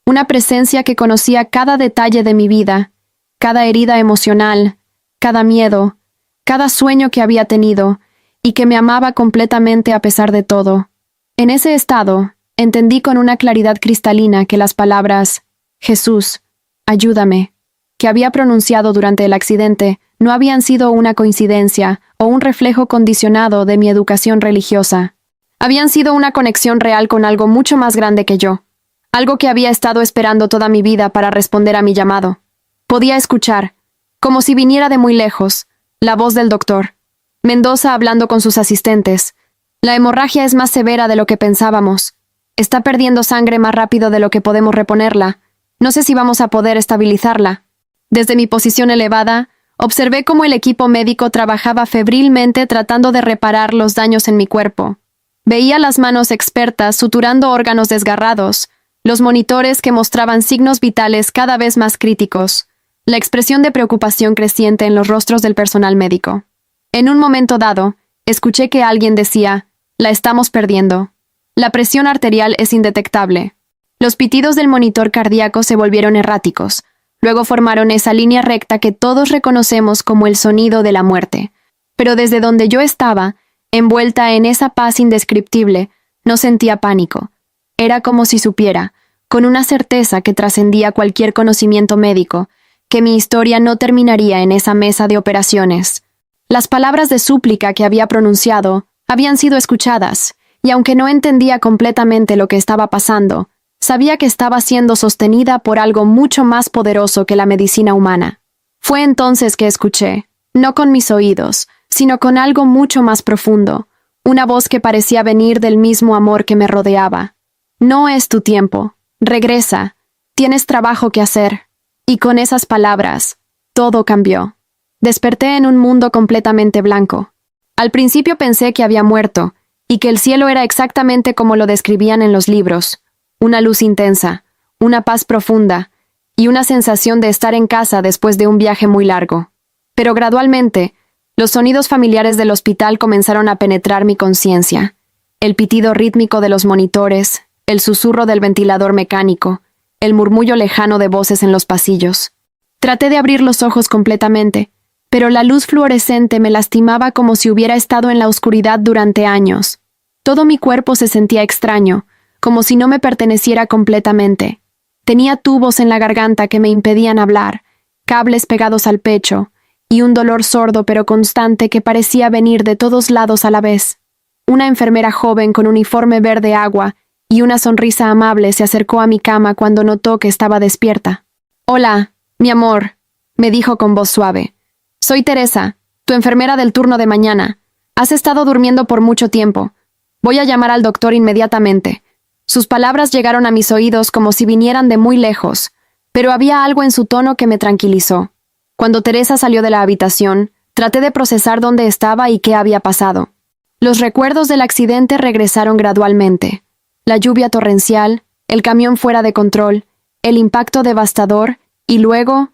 una presencia que conocía cada detalle de mi vida, cada herida emocional, cada miedo, cada sueño que había tenido, y que me amaba completamente a pesar de todo. En ese estado, entendí con una claridad cristalina que las palabras «Jesús, ayúdame», que había pronunciado durante el accidente, no habían sido una coincidencia o un reflejo condicionado de mi educación religiosa. Habían sido una conexión real con algo mucho más grande que yo, algo que había estado esperando toda mi vida para responder a mi llamado. Podía escuchar, como si viniera de muy lejos, la voz del doctor Mendoza hablando con sus asistentes. La hemorragia es más severa de lo que pensábamos. Está perdiendo sangre más rápido de lo que podemos reponerla. No sé si vamos a poder estabilizarla. Desde mi posición elevada, observé cómo el equipo médico trabajaba febrilmente tratando de reparar los daños en mi cuerpo. Veía las manos expertas suturando órganos desgarrados, los monitores que mostraban signos vitales cada vez más críticos, la expresión de preocupación creciente en los rostros del personal médico. En un momento dado, escuché que alguien decía: «La estamos perdiendo. La presión arterial es indetectable». Los pitidos del monitor cardíaco se volvieron erráticos. Luego formaron esa línea recta que todos reconocemos como el sonido de la muerte. Pero desde donde yo estaba, envuelta en esa paz indescriptible, no sentía pánico. Era como si supiera, con una certeza que trascendía cualquier conocimiento médico, que mi historia no terminaría en esa mesa de operaciones. Las palabras de súplica que había pronunciado habían sido escuchadas, y aunque no entendía completamente lo que estaba pasando, sabía que estaba siendo sostenida por algo mucho más poderoso que la medicina humana. Fue entonces que escuché, no con mis oídos, sino con algo mucho más profundo, una voz que parecía venir del mismo amor que me rodeaba. «No es tu tiempo. Regresa. Tienes trabajo que hacer». Y con esas palabras, todo cambió. Desperté en un mundo completamente blanco. Al principio pensé que había muerto, y que el cielo era exactamente como lo describían en los libros: una luz intensa, una paz profunda, y una sensación de estar en casa después de un viaje muy largo. Pero gradualmente, los sonidos familiares del hospital comenzaron a penetrar mi conciencia. El pitido rítmico de los monitores, el susurro del ventilador mecánico, el murmullo lejano de voces en los pasillos. Traté de abrir los ojos completamente, pero la luz fluorescente me lastimaba como si hubiera estado en la oscuridad durante años. Todo mi cuerpo se sentía extraño, como si no me perteneciera completamente. Tenía tubos en la garganta que me impedían hablar, cables pegados al pecho, y un dolor sordo pero constante que parecía venir de todos lados a la vez. Una enfermera joven con uniforme verde agua y una sonrisa amable se acercó a mi cama cuando notó que estaba despierta. «Hola, mi amor», me dijo con voz suave. «Soy Teresa, tu enfermera del turno de mañana. Has estado durmiendo por mucho tiempo. Voy a llamar al doctor inmediatamente». Sus palabras llegaron a mis oídos como si vinieran de muy lejos, pero había algo en su tono que me tranquilizó. Cuando Teresa salió de la habitación, traté de procesar dónde estaba y qué había pasado. Los recuerdos del accidente regresaron gradualmente. La lluvia torrencial, el camión fuera de control, el impacto devastador y luego,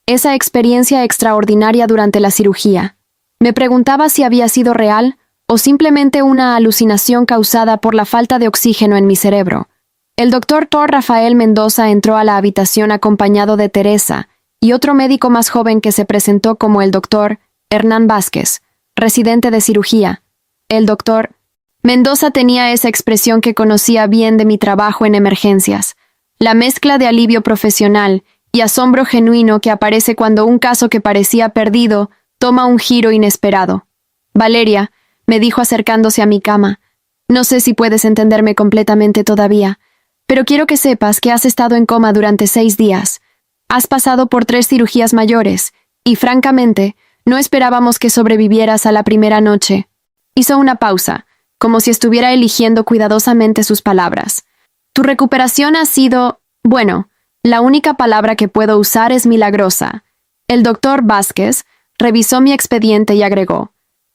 esa experiencia extraordinaria durante la cirugía. Me preguntaba si había sido real o simplemente una alucinación causada por la falta de oxígeno en mi cerebro. El doctor Rafael Mendoza entró a la habitación acompañado de Teresa y otro médico más joven que se presentó como el doctor Hernán Vázquez, residente de cirugía. El doctor Mendoza tenía esa expresión que conocía bien de mi trabajo en emergencias, la mezcla de alivio profesional y asombro genuino que aparece cuando un caso que parecía perdido toma un giro inesperado. «Valeria», me dijo acercándose a mi cama, «no sé si puedes entenderme completamente todavía, pero quiero que sepas que has estado en coma durante 6 días. Has pasado por 3 cirugías mayores, y francamente, no esperábamos que sobrevivieras a la primera noche». Hizo una pausa, como si estuviera eligiendo cuidadosamente sus palabras. «Tu recuperación ha sido, bueno, la única palabra que puedo usar es milagrosa». El doctor Vázquez revisó mi expediente y agregó: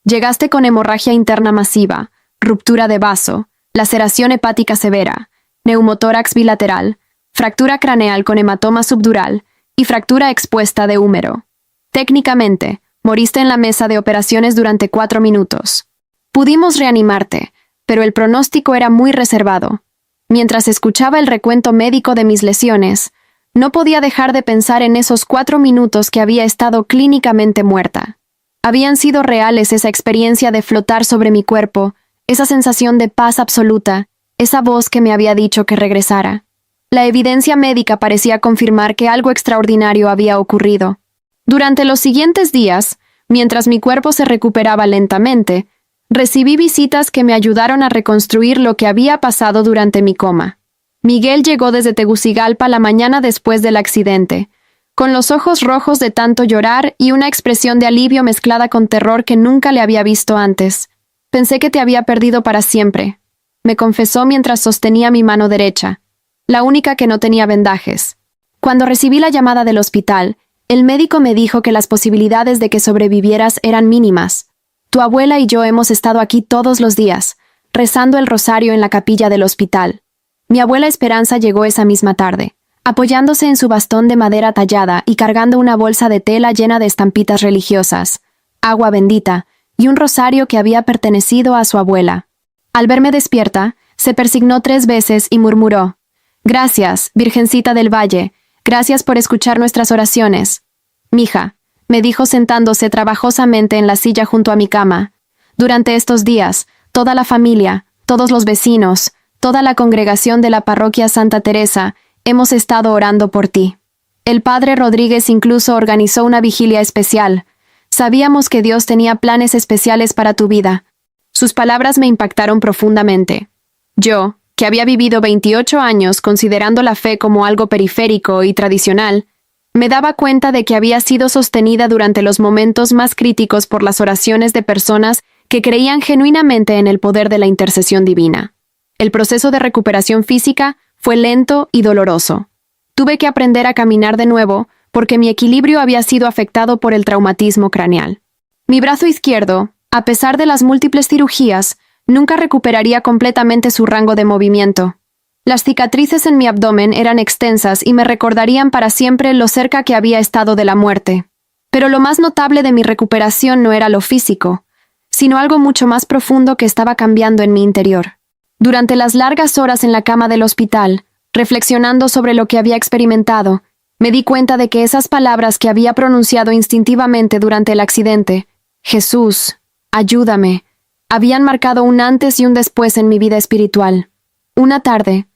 «Llegaste con hemorragia interna masiva, ruptura de vaso, laceración hepática severa, neumotórax bilateral, fractura craneal con hematoma subdural y fractura expuesta de húmero. Técnicamente, moriste en la mesa de operaciones durante 4 minutos. Pudimos reanimarte, pero el pronóstico era muy reservado». Mientras escuchaba el recuento médico de mis lesiones, no podía dejar de pensar en esos 4 minutos que había estado clínicamente muerta. Habían sido reales esa experiencia de flotar sobre mi cuerpo, esa sensación de paz absoluta, esa voz que me había dicho que regresara. La evidencia médica parecía confirmar que algo extraordinario había ocurrido. Durante los siguientes días, mientras mi cuerpo se recuperaba lentamente, recibí visitas que me ayudaron a reconstruir lo que había pasado durante mi coma. Miguel llegó desde Tegucigalpa la mañana después del accidente, con los ojos rojos de tanto llorar y una expresión de alivio mezclada con terror que nunca le había visto antes. «Pensé que te había perdido para siempre», me confesó mientras sostenía mi mano derecha, la única que no tenía vendajes. Cuando recibí la llamada del hospital, el médico me dijo que las posibilidades de que sobrevivieras eran mínimas. «Tu abuela y yo hemos estado aquí todos los días, rezando el rosario en la capilla del hospital». Mi abuela Esperanza llegó esa misma tarde, apoyándose en su bastón de madera tallada y cargando una bolsa de tela llena de estampitas religiosas, agua bendita y un rosario que había pertenecido a su abuela. Al verme despierta, se persignó 3 veces y murmuró: «Gracias, Virgencita del Valle, gracias por escuchar nuestras oraciones». «Mija», me dijo sentándose trabajosamente en la silla junto a mi cama, «durante estos días, toda la familia, todos los vecinos, toda la congregación de la parroquia Santa Teresa, hemos estado orando por ti. El padre Rodríguez incluso organizó una vigilia especial. Sabíamos que Dios tenía planes especiales para tu vida». Sus palabras me impactaron profundamente. Yo, que había vivido 28 años considerando la fe como algo periférico y tradicional, me daba cuenta de que había sido sostenida durante los momentos más críticos por las oraciones de personas que creían genuinamente en el poder de la intercesión divina. El proceso de recuperación física fue lento y doloroso. Tuve que aprender a caminar de nuevo porque mi equilibrio había sido afectado por el traumatismo craneal. Mi brazo izquierdo, a pesar de las múltiples cirugías, nunca recuperaría completamente su rango de movimiento. Las cicatrices en mi abdomen eran extensas y me recordarían para siempre lo cerca que había estado de la muerte. Pero lo más notable de mi recuperación no era lo físico, sino algo mucho más profundo que estaba cambiando en mi interior. Durante las largas horas en la cama del hospital, reflexionando sobre lo que había experimentado, me di cuenta de que esas palabras que había pronunciado instintivamente durante el accidente, «Jesús, ayúdame», habían marcado un antes y un después en mi vida espiritual. Una tarde,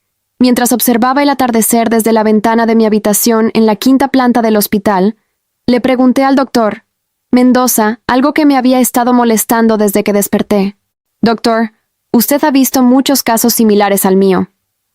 Mientras observaba el atardecer desde la ventana de mi habitación en la quinta planta del hospital, le pregunté al doctor Mendoza algo que me había estado molestando desde que desperté. Doctor, usted ha visto muchos casos similares al mío.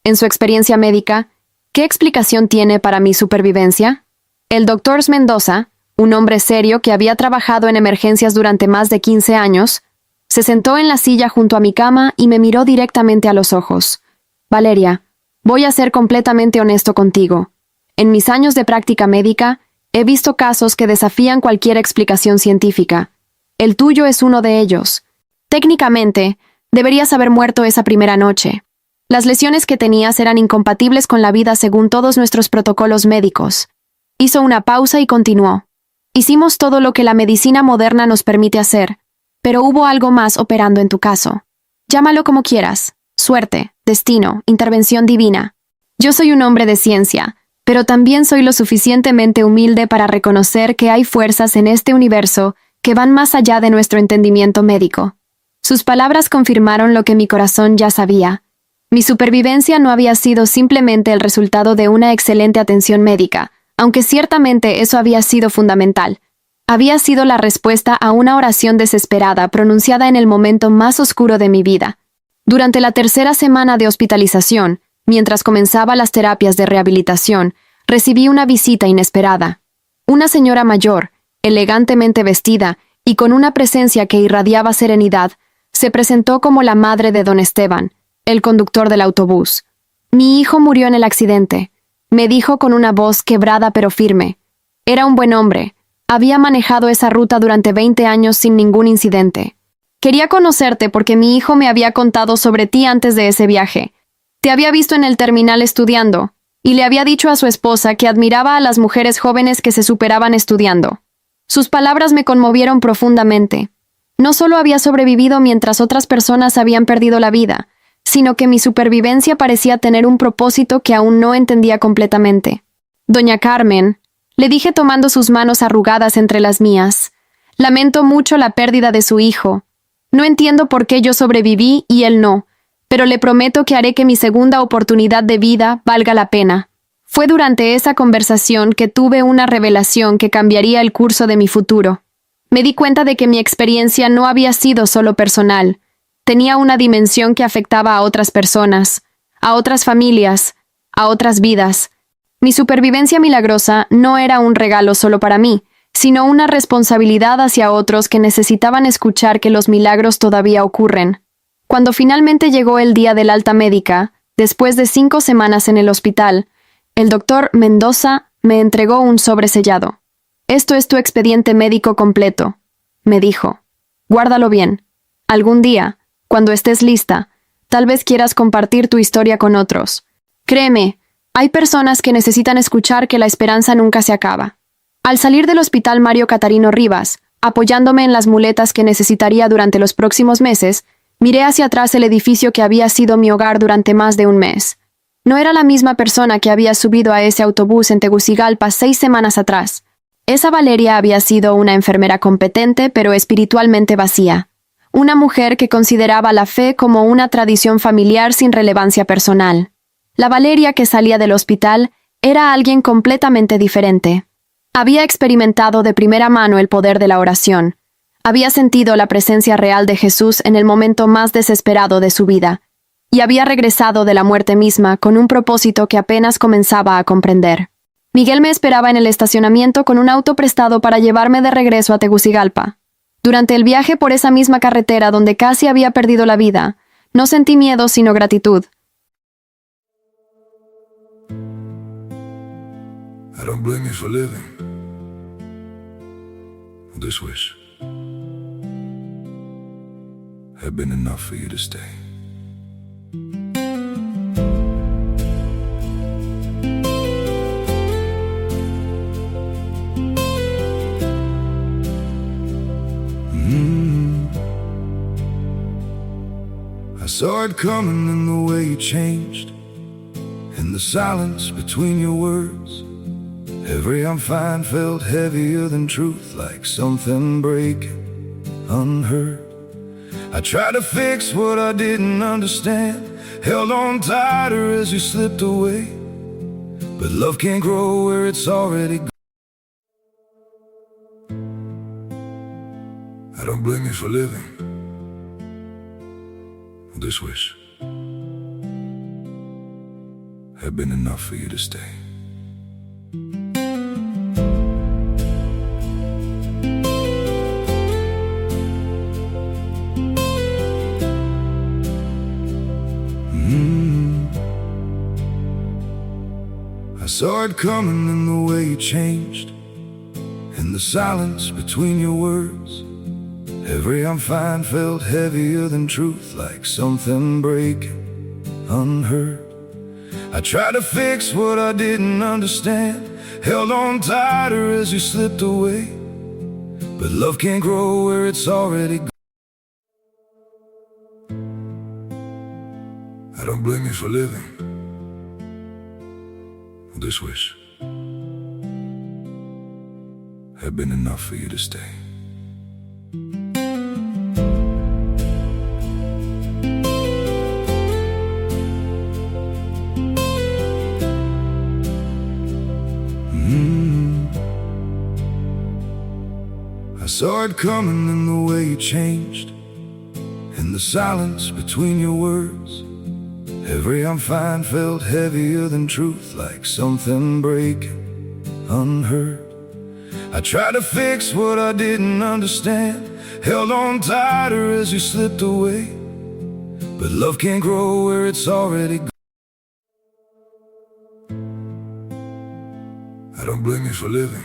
En su experiencia médica, ¿qué explicación tiene para mi supervivencia? El doctor Mendoza, un hombre serio que había trabajado en emergencias durante más de 15 años, se sentó en la silla junto a mi cama y me miró directamente a los ojos. Valeria, voy a ser completamente honesto contigo. En mis años de práctica médica, he visto casos que desafían cualquier explicación científica. El tuyo es uno de ellos. Técnicamente, deberías haber muerto esa primera noche. Las lesiones que tenías eran incompatibles con la vida según todos nuestros protocolos médicos. Hizo una pausa y continuó. Hicimos todo lo que la medicina moderna nos permite hacer, pero hubo algo más operando en tu caso. Llámalo como quieras. Suerte, destino, intervención divina. Yo soy un hombre de ciencia, pero también soy lo suficientemente humilde para reconocer que hay fuerzas en este universo que van más allá de nuestro entendimiento médico. Sus palabras confirmaron lo que mi corazón ya sabía. Mi supervivencia no había sido simplemente el resultado de una excelente atención médica, aunque ciertamente eso había sido fundamental. Había sido la respuesta a una oración desesperada pronunciada en el momento más oscuro de mi vida. Durante la tercera semana de hospitalización, mientras comenzaba las terapias de rehabilitación, recibí una visita inesperada. Una señora mayor, elegantemente vestida y con una presencia que irradiaba serenidad, se presentó como la madre de don Esteban, el conductor del autobús. Mi hijo murió en el accidente, me dijo con una voz quebrada pero firme. Era un buen hombre. Había manejado esa ruta durante 20 años sin ningún incidente. Quería conocerte porque mi hijo me había contado sobre ti antes de ese viaje. Te había visto en el terminal estudiando, y le había dicho a su esposa que admiraba a las mujeres jóvenes que se superaban estudiando. Sus palabras me conmovieron profundamente. No solo había sobrevivido mientras otras personas habían perdido la vida, sino que mi supervivencia parecía tener un propósito que aún no entendía completamente. Doña Carmen, le dije tomando sus manos arrugadas entre las mías, lamento mucho la pérdida de su hijo. No entiendo por qué yo sobreviví y él no, pero le prometo que haré que mi segunda oportunidad de vida valga la pena. Fue durante esa conversación que tuve una revelación que cambiaría el curso de mi futuro. Me di cuenta de que mi experiencia no había sido solo personal. Tenía una dimensión que afectaba a otras personas, a otras familias, a otras vidas. Mi supervivencia milagrosa no era un regalo solo para mí, sino una responsabilidad hacia otros que necesitaban escuchar que los milagros todavía ocurren. Cuando finalmente llegó el día del alta médica, después de 5 semanas en el hospital, el doctor Mendoza me entregó un sobre sellado. «Esto es tu expediente médico completo», me dijo. «Guárdalo bien. Algún día, cuando estés lista, tal vez quieras compartir tu historia con otros. Créeme, hay personas que necesitan escuchar que la esperanza nunca se acaba». Al salir del hospital Mario Catarino Rivas, apoyándome en las muletas que necesitaría durante los próximos meses, miré hacia atrás el edificio que había sido mi hogar durante más de un mes. No era la misma persona que había subido a ese autobús en Tegucigalpa 6 semanas atrás. Esa Valeria había sido una enfermera competente pero espiritualmente vacía. Una mujer que consideraba la fe como una tradición familiar sin relevancia personal. La Valeria que salía del hospital era alguien completamente diferente. Había experimentado de primera mano el poder de la oración. Había sentido la presencia real de Jesús en el momento más desesperado de su vida, y había regresado de la muerte misma con un propósito que apenas comenzaba a comprender. Miguel me esperaba en el estacionamiento con un auto prestado para llevarme de regreso a Tegucigalpa. Durante el viaje por esa misma carretera donde casi había perdido la vida, no sentí miedo sino gratitud. I don't blame you for living. This wish had been enough for you to stay. I saw it coming in the way you changed, in the silence between your words. Every I'm fine felt heavier than truth, like something breaking unheard. I tried to fix what I didn't understand, held on tighter as you slipped away. But love can't grow where it's already gone. I don't blame you for living this wish had been enough for you to stay. I saw it coming in the way you changed, in the silence between your words. Every I'm fine felt heavier than truth, like something breaking unheard. I tried to fix what I didn't understand, held on tighter as you slipped away. But love can't grow where it's already gone. I don't blame you for living this wish had been enough for you to stay. I saw it coming in the way you changed, in the silence between your words. Every I'm fine felt heavier than truth, like something breaking unheard. I tried to fix what I didn't understand, held on tighter as you slipped away. But love can't grow where it's already gone. I don't blame you for living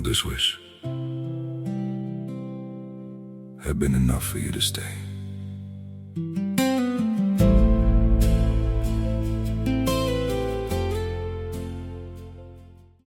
this wish had been enough for you to stay.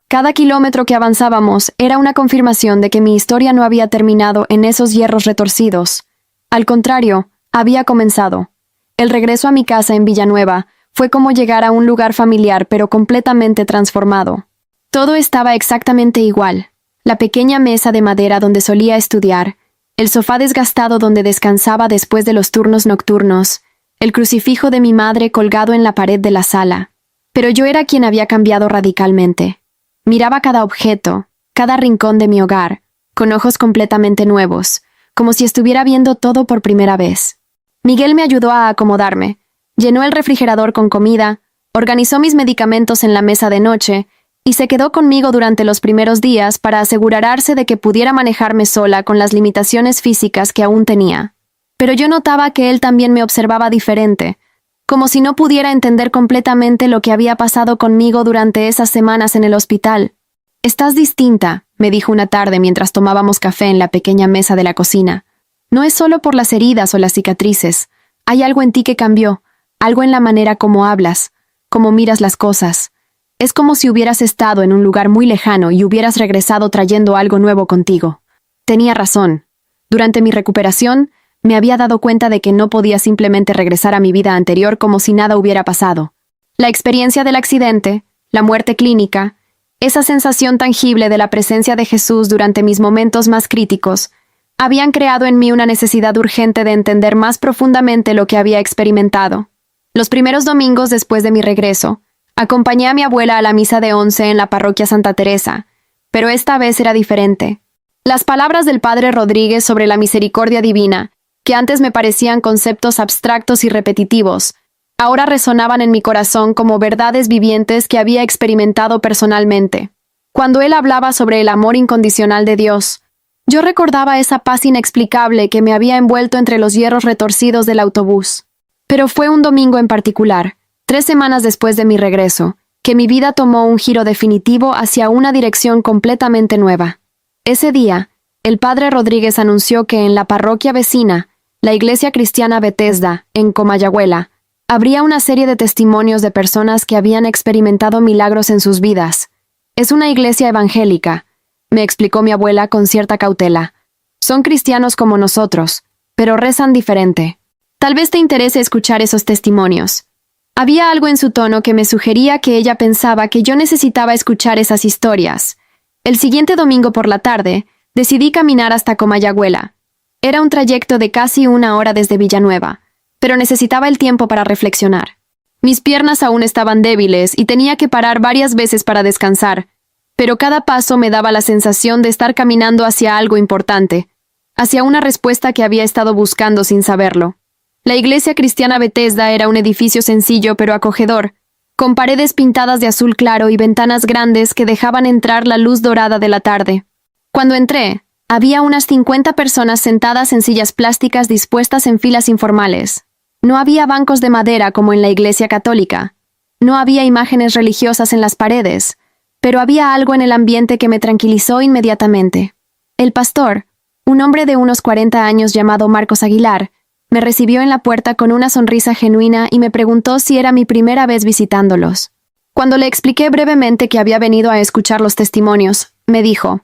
Cada kilómetro que avanzábamos era una confirmación de que mi historia no había terminado en esos hierros retorcidos. Al contrario, había comenzado. El regreso a mi casa en Villanueva fue como llegar a un lugar familiar pero completamente transformado. Todo estaba exactamente igual. La pequeña mesa de madera donde solía estudiar, el sofá desgastado donde descansaba después de los turnos nocturnos, el crucifijo de mi madre colgado en la pared de la sala. Pero yo era quien había cambiado radicalmente. Miraba cada objeto, cada rincón de mi hogar, con ojos completamente nuevos, como si estuviera viendo todo por primera vez. Miguel me ayudó a acomodarme, llenó el refrigerador con comida, organizó mis medicamentos en la mesa de noche y se quedó conmigo durante los primeros días para asegurarse de que pudiera manejarme sola con las limitaciones físicas que aún tenía. Pero yo notaba que él también me observaba diferente, como si no pudiera entender completamente lo que había pasado conmigo durante esas semanas en el hospital. «Estás distinta», me dijo una tarde mientras tomábamos café en la pequeña mesa de la cocina. «No es solo por las heridas o las cicatrices. Hay algo en ti que cambió, algo en la manera como hablas, como miras las cosas. Es como si hubieras estado en un lugar muy lejano y hubieras regresado trayendo algo nuevo contigo». Tenía razón. Durante mi recuperación, me había dado cuenta de que no podía simplemente regresar a mi vida anterior como si nada hubiera pasado. La experiencia del accidente, la muerte clínica, esa sensación tangible de la presencia de Jesús durante mis momentos más críticos, habían creado en mí una necesidad urgente de entender más profundamente lo que había experimentado. Los primeros domingos después de mi regreso, acompañé a mi abuela a la misa de 11 en la parroquia Santa Teresa, pero esta vez era diferente. Las palabras del padre Rodríguez sobre la misericordia divina, que antes me parecían conceptos abstractos y repetitivos, ahora resonaban en mi corazón como verdades vivientes que había experimentado personalmente. Cuando él hablaba sobre el amor incondicional de Dios, yo recordaba esa paz inexplicable que me había envuelto entre los hierros retorcidos del autobús. Pero fue un domingo en particular, 3 semanas después de mi regreso, que mi vida tomó un giro definitivo hacia una dirección completamente nueva. Ese día, el padre Rodríguez anunció que en la parroquia vecina, la Iglesia Cristiana Bethesda, en Comayagüela, habría una serie de testimonios de personas que habían experimentado milagros en sus vidas. «Es una iglesia evangélica», me explicó mi abuela con cierta cautela. «Son cristianos como nosotros, pero rezan diferente. Tal vez te interese escuchar esos testimonios». Había algo en su tono que me sugería que ella pensaba que yo necesitaba escuchar esas historias. El siguiente domingo por la tarde, decidí caminar hasta Comayagüela. Era un trayecto de casi 1 hora desde Villanueva, pero necesitaba el tiempo para reflexionar. Mis piernas aún estaban débiles y tenía que parar varias veces para descansar, pero cada paso me daba la sensación de estar caminando hacia algo importante, hacia una respuesta que había estado buscando sin saberlo. La iglesia cristiana Bethesda era un edificio sencillo pero acogedor, con paredes pintadas de azul claro y ventanas grandes que dejaban entrar la luz dorada de la tarde. Cuando entré, había unas 50 personas sentadas en sillas plásticas dispuestas en filas informales. No había bancos de madera como en la iglesia católica. No había imágenes religiosas en las paredes, pero había algo en el ambiente que me tranquilizó inmediatamente. El pastor, un hombre de unos 40 años llamado Marcos Aguilar, me recibió en la puerta con una sonrisa genuina y me preguntó si era mi primera vez visitándolos. Cuando le expliqué brevemente que había venido a escuchar los testimonios, me dijo: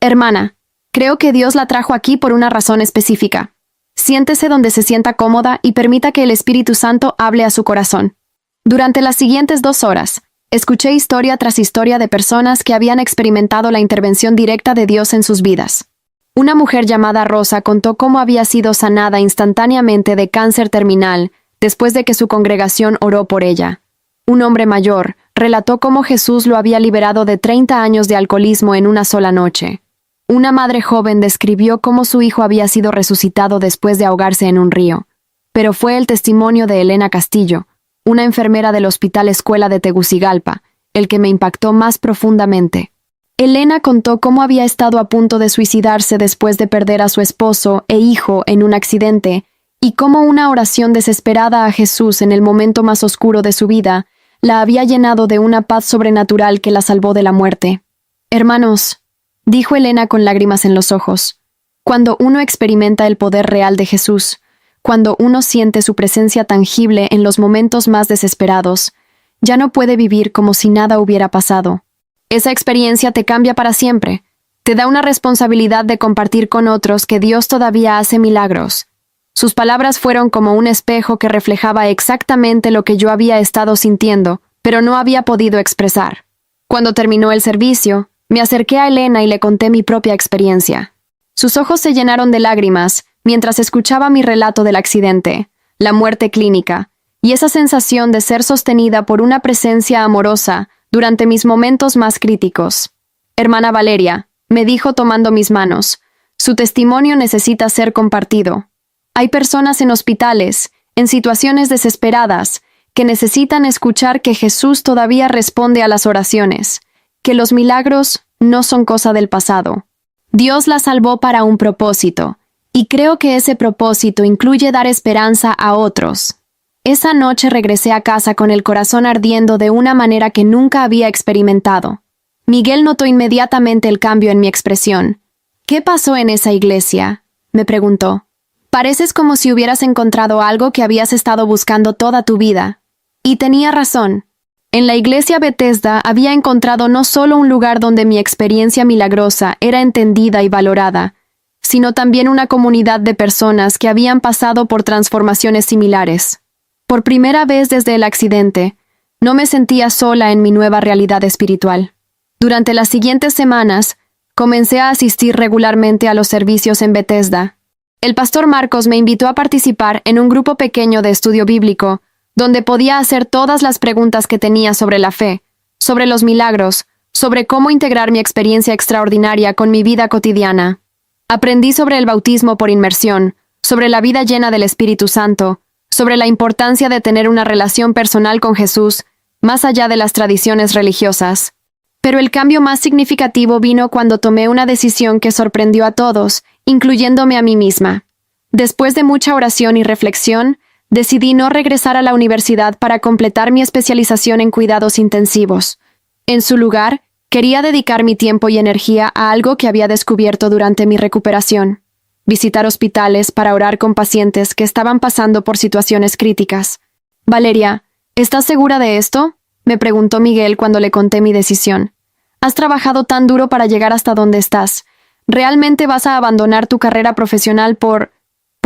«Hermana, creo que Dios la trajo aquí por una razón específica. Siéntese donde se sienta cómoda y permita que el Espíritu Santo hable a su corazón». Durante las siguientes 2 horas, escuché historia tras historia de personas que habían experimentado la intervención directa de Dios en sus vidas. Una mujer llamada Rosa contó cómo había sido sanada instantáneamente de cáncer terminal después de que su congregación oró por ella. Un hombre mayor relató cómo Jesús lo había liberado de 30 años de alcoholismo en una sola noche. Una madre joven describió cómo su hijo había sido resucitado después de ahogarse en un río. Pero fue el testimonio de Elena Castillo, una enfermera del Hospital Escuela de Tegucigalpa, el que me impactó más profundamente. Elena contó cómo había estado a punto de suicidarse después de perder a su esposo e hijo en un accidente, y cómo una oración desesperada a Jesús en el momento más oscuro de su vida la había llenado de una paz sobrenatural que la salvó de la muerte. «Hermanos», dijo Elena con lágrimas en los ojos, «cuando uno experimenta el poder real de Jesús, cuando uno siente su presencia tangible en los momentos más desesperados, ya no puede vivir como si nada hubiera pasado. Esa experiencia te cambia para siempre, te da una responsabilidad de compartir con otros que Dios todavía hace milagros». Sus palabras fueron como un espejo que reflejaba exactamente lo que yo había estado sintiendo, pero no había podido expresar. Cuando terminó el servicio, me acerqué a Elena y le conté mi propia experiencia. Sus ojos se llenaron de lágrimas mientras escuchaba mi relato del accidente, la muerte clínica, y esa sensación de ser sostenida por una presencia amorosa durante mis momentos más críticos. «Hermana Valeria», me dijo tomando mis manos, «su testimonio necesita ser compartido. Hay personas en hospitales, en situaciones desesperadas, que necesitan escuchar que Jesús todavía responde a las oraciones, que los milagros no son cosa del pasado. Dios la salvó para un propósito, y creo que ese propósito incluye dar esperanza a otros». Esa noche regresé a casa con el corazón ardiendo de una manera que nunca había experimentado. Miguel notó inmediatamente el cambio en mi expresión. «¿Qué pasó en esa iglesia?», me preguntó. «Pareces como si hubieras encontrado algo que habías estado buscando toda tu vida». Y tenía razón. En la iglesia Bethesda había encontrado no solo un lugar donde mi experiencia milagrosa era entendida y valorada, sino también una comunidad de personas que habían pasado por transformaciones similares. Por primera vez desde el accidente, no me sentía sola en mi nueva realidad espiritual. Durante las siguientes semanas, comencé a asistir regularmente a los servicios en Bethesda. El pastor Marcos me invitó a participar en un grupo pequeño de estudio bíblico, donde podía hacer todas las preguntas que tenía sobre la fe, sobre los milagros, sobre cómo integrar mi experiencia extraordinaria con mi vida cotidiana. Aprendí sobre el bautismo por inmersión, sobre la vida llena del Espíritu Santo, sobre la importancia de tener una relación personal con Jesús, más allá de las tradiciones religiosas. Pero el cambio más significativo vino cuando tomé una decisión que sorprendió a todos, incluyéndome a mí misma. Después de mucha oración y reflexión, decidí no regresar a la universidad para completar mi especialización en cuidados intensivos. En su lugar, quería dedicar mi tiempo y energía a algo que había descubierto durante mi recuperación: visitar hospitales para orar con pacientes que estaban pasando por situaciones críticas. «Valeria, ¿estás segura de esto?», me preguntó Miguel cuando le conté mi decisión. «Has trabajado tan duro para llegar hasta donde estás. ¿Realmente vas a abandonar tu carrera profesional por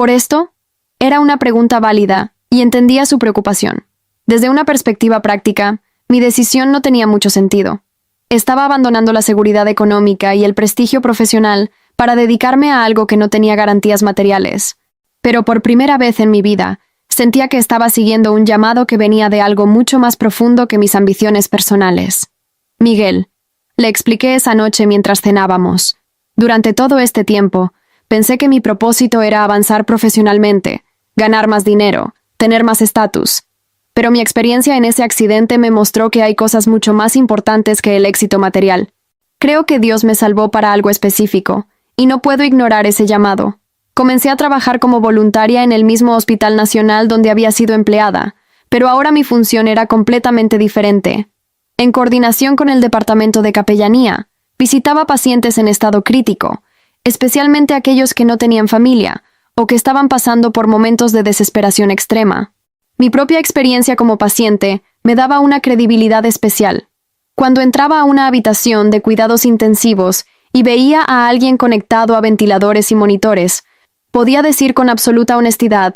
esto?». Era una pregunta válida, y entendía su preocupación. Desde una perspectiva práctica, mi decisión no tenía mucho sentido. Estaba abandonando la seguridad económica y el prestigio profesional para dedicarme a algo que no tenía garantías materiales. Pero por primera vez en mi vida, Sentía que estaba siguiendo un llamado que venía de algo mucho más profundo que mis ambiciones personales. Miguel, le expliqué esa noche mientras cenábamos. Durante todo este tiempo, pensé que mi propósito era avanzar profesionalmente, ganar más dinero, tener más estatus. Pero mi experiencia en ese accidente me mostró que hay cosas mucho más importantes que el éxito material. Creo que Dios me salvó para algo específico, y no puedo ignorar ese llamado. Comencé a trabajar como voluntaria en el mismo Hospital Nacional donde había sido empleada, pero ahora mi función era completamente diferente. En coordinación con el Departamento de Capellanía, visitaba pacientes en estado crítico, especialmente aquellos que no tenían familia o que estaban pasando por momentos de desesperación extrema. Mi propia experiencia como paciente me daba una credibilidad especial. Cuando entraba a una habitación de cuidados intensivos y veía a alguien conectado a ventiladores y monitores, podía decir con absoluta honestidad,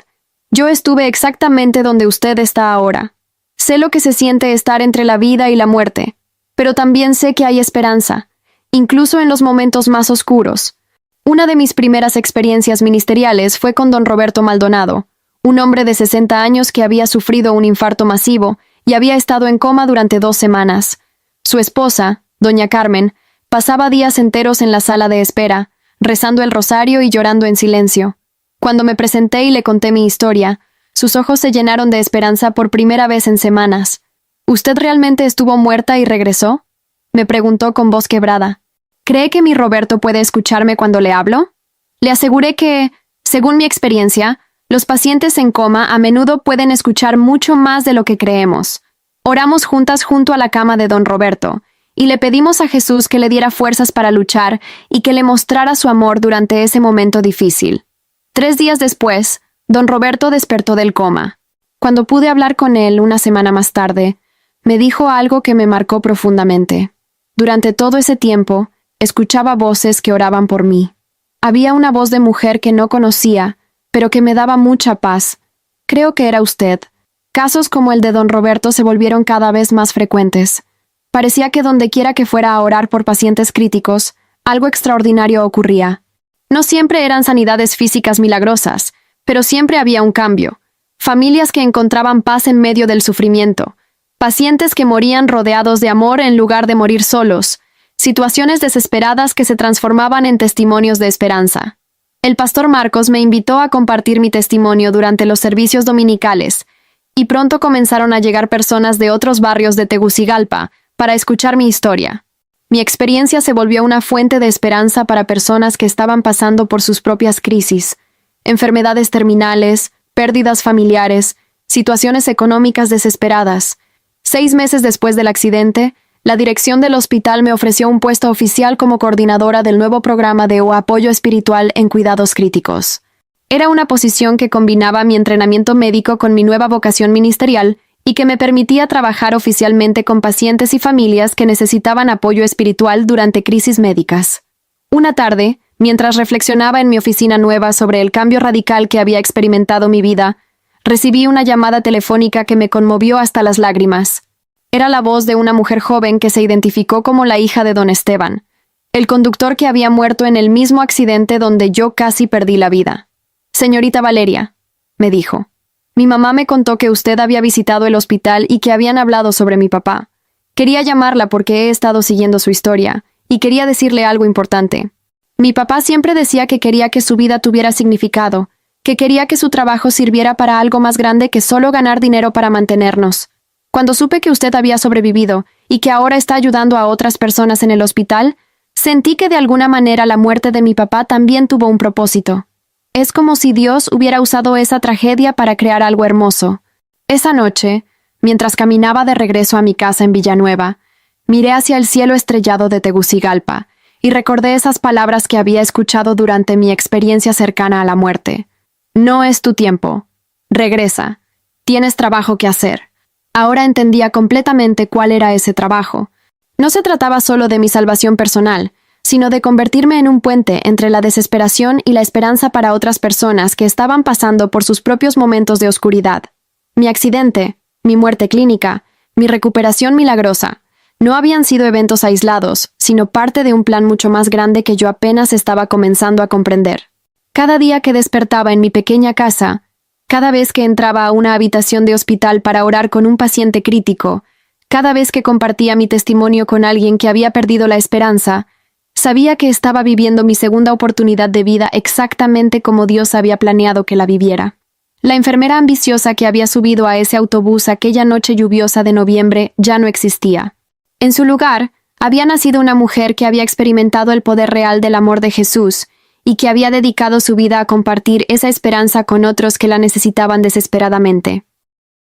yo estuve exactamente donde usted está ahora. Sé lo que se siente estar entre la vida y la muerte, pero también sé que hay esperanza, incluso en los momentos más oscuros. Una de mis primeras experiencias ministeriales fue con don Roberto Maldonado, un hombre de 60 años que había sufrido un infarto masivo y había estado en coma durante 2 semanas. Su esposa, doña Carmen, pasaba días enteros en la sala de espera, rezando el rosario y llorando en silencio. Cuando me presenté y le conté mi historia, sus ojos se llenaron de esperanza por primera vez en semanas. ¿Usted realmente estuvo muerta y regresó?, me preguntó con voz quebrada. ¿Cree que mi Roberto puede escucharme cuando le hablo? Le aseguré que, según mi experiencia, los pacientes en coma a menudo pueden escuchar mucho más de lo que creemos. Oramos juntas junto a la cama de don Roberto, y le pedimos a Jesús que le diera fuerzas para luchar y que le mostrara su amor durante ese momento difícil. 3 días después, don Roberto despertó del coma. Cuando pude hablar con él una semana más tarde, me dijo algo que me marcó profundamente. Durante todo ese tiempo, escuchaba voces que oraban por mí. Había una voz de mujer que no conocía, pero que me daba mucha paz. Creo que era usted. Casos como el de don Roberto se volvieron cada vez más frecuentes. Parecía que dondequiera que fuera a orar por pacientes críticos, algo extraordinario ocurría. No siempre eran sanidades físicas milagrosas, pero siempre había un cambio. Familias que encontraban paz en medio del sufrimiento. Pacientes que morían rodeados de amor en lugar de morir solos. Situaciones desesperadas que se transformaban en testimonios de esperanza. El pastor Marcos me invitó a compartir mi testimonio durante los servicios dominicales, y pronto comenzaron a llegar personas de otros barrios de Tegucigalpa para escuchar mi historia. Mi experiencia se volvió una fuente de esperanza para personas que estaban pasando por sus propias crisis, enfermedades terminales, pérdidas familiares, situaciones económicas desesperadas. 6 meses después del accidente, la dirección del hospital me ofreció un puesto oficial como coordinadora del nuevo programa de apoyo espiritual en cuidados críticos. Era una posición que combinaba mi entrenamiento médico con mi nueva vocación ministerial y que me permitía trabajar oficialmente con pacientes y familias que necesitaban apoyo espiritual durante crisis médicas. Una tarde, mientras reflexionaba en mi oficina nueva sobre el cambio radical que había experimentado mi vida, recibí una llamada telefónica que me conmovió hasta las lágrimas. Era la voz de una mujer joven que se identificó como la hija de don Esteban, el conductor que había muerto en el mismo accidente donde yo casi perdí la vida. «Señorita Valeria», me dijo, «mi mamá me contó que usted había visitado el hospital y que habían hablado sobre mi papá. Quería llamarla porque he estado siguiendo su historia, y quería decirle algo importante. Mi papá siempre decía que quería que su vida tuviera significado, que quería que su trabajo sirviera para algo más grande que solo ganar dinero para mantenernos. Cuando supe que usted había sobrevivido y que ahora está ayudando a otras personas en el hospital, sentí que de alguna manera la muerte de mi papá también tuvo un propósito. Es como si Dios hubiera usado esa tragedia para crear algo hermoso. Esa noche, mientras caminaba de regreso a mi casa en Villanueva, miré hacia el cielo estrellado de Tegucigalpa y recordé esas palabras que había escuchado durante mi experiencia cercana a la muerte. No es tu tiempo. Regresa. Tienes trabajo que hacer. Ahora entendía completamente cuál era ese trabajo. No se trataba solo de mi salvación personal, sino de convertirme en un puente entre la desesperación y la esperanza para otras personas que estaban pasando por sus propios momentos de oscuridad. Mi accidente, mi muerte clínica, mi recuperación milagrosa, no habían sido eventos aislados, sino parte de un plan mucho más grande que yo apenas estaba comenzando a comprender. Cada día que despertaba en mi pequeña casa, Cada vez que entraba a una habitación de hospital para orar con un paciente crítico, cada vez que compartía mi testimonio con alguien que había perdido la esperanza, sabía que estaba viviendo mi segunda oportunidad de vida exactamente como Dios había planeado que la viviera. La enfermera ambiciosa que había subido a ese autobús aquella noche lluviosa de noviembre ya no existía. En su lugar, había nacido una mujer que había experimentado el poder real del amor de Jesús y que había dedicado su vida a compartir esa esperanza con otros que la necesitaban desesperadamente.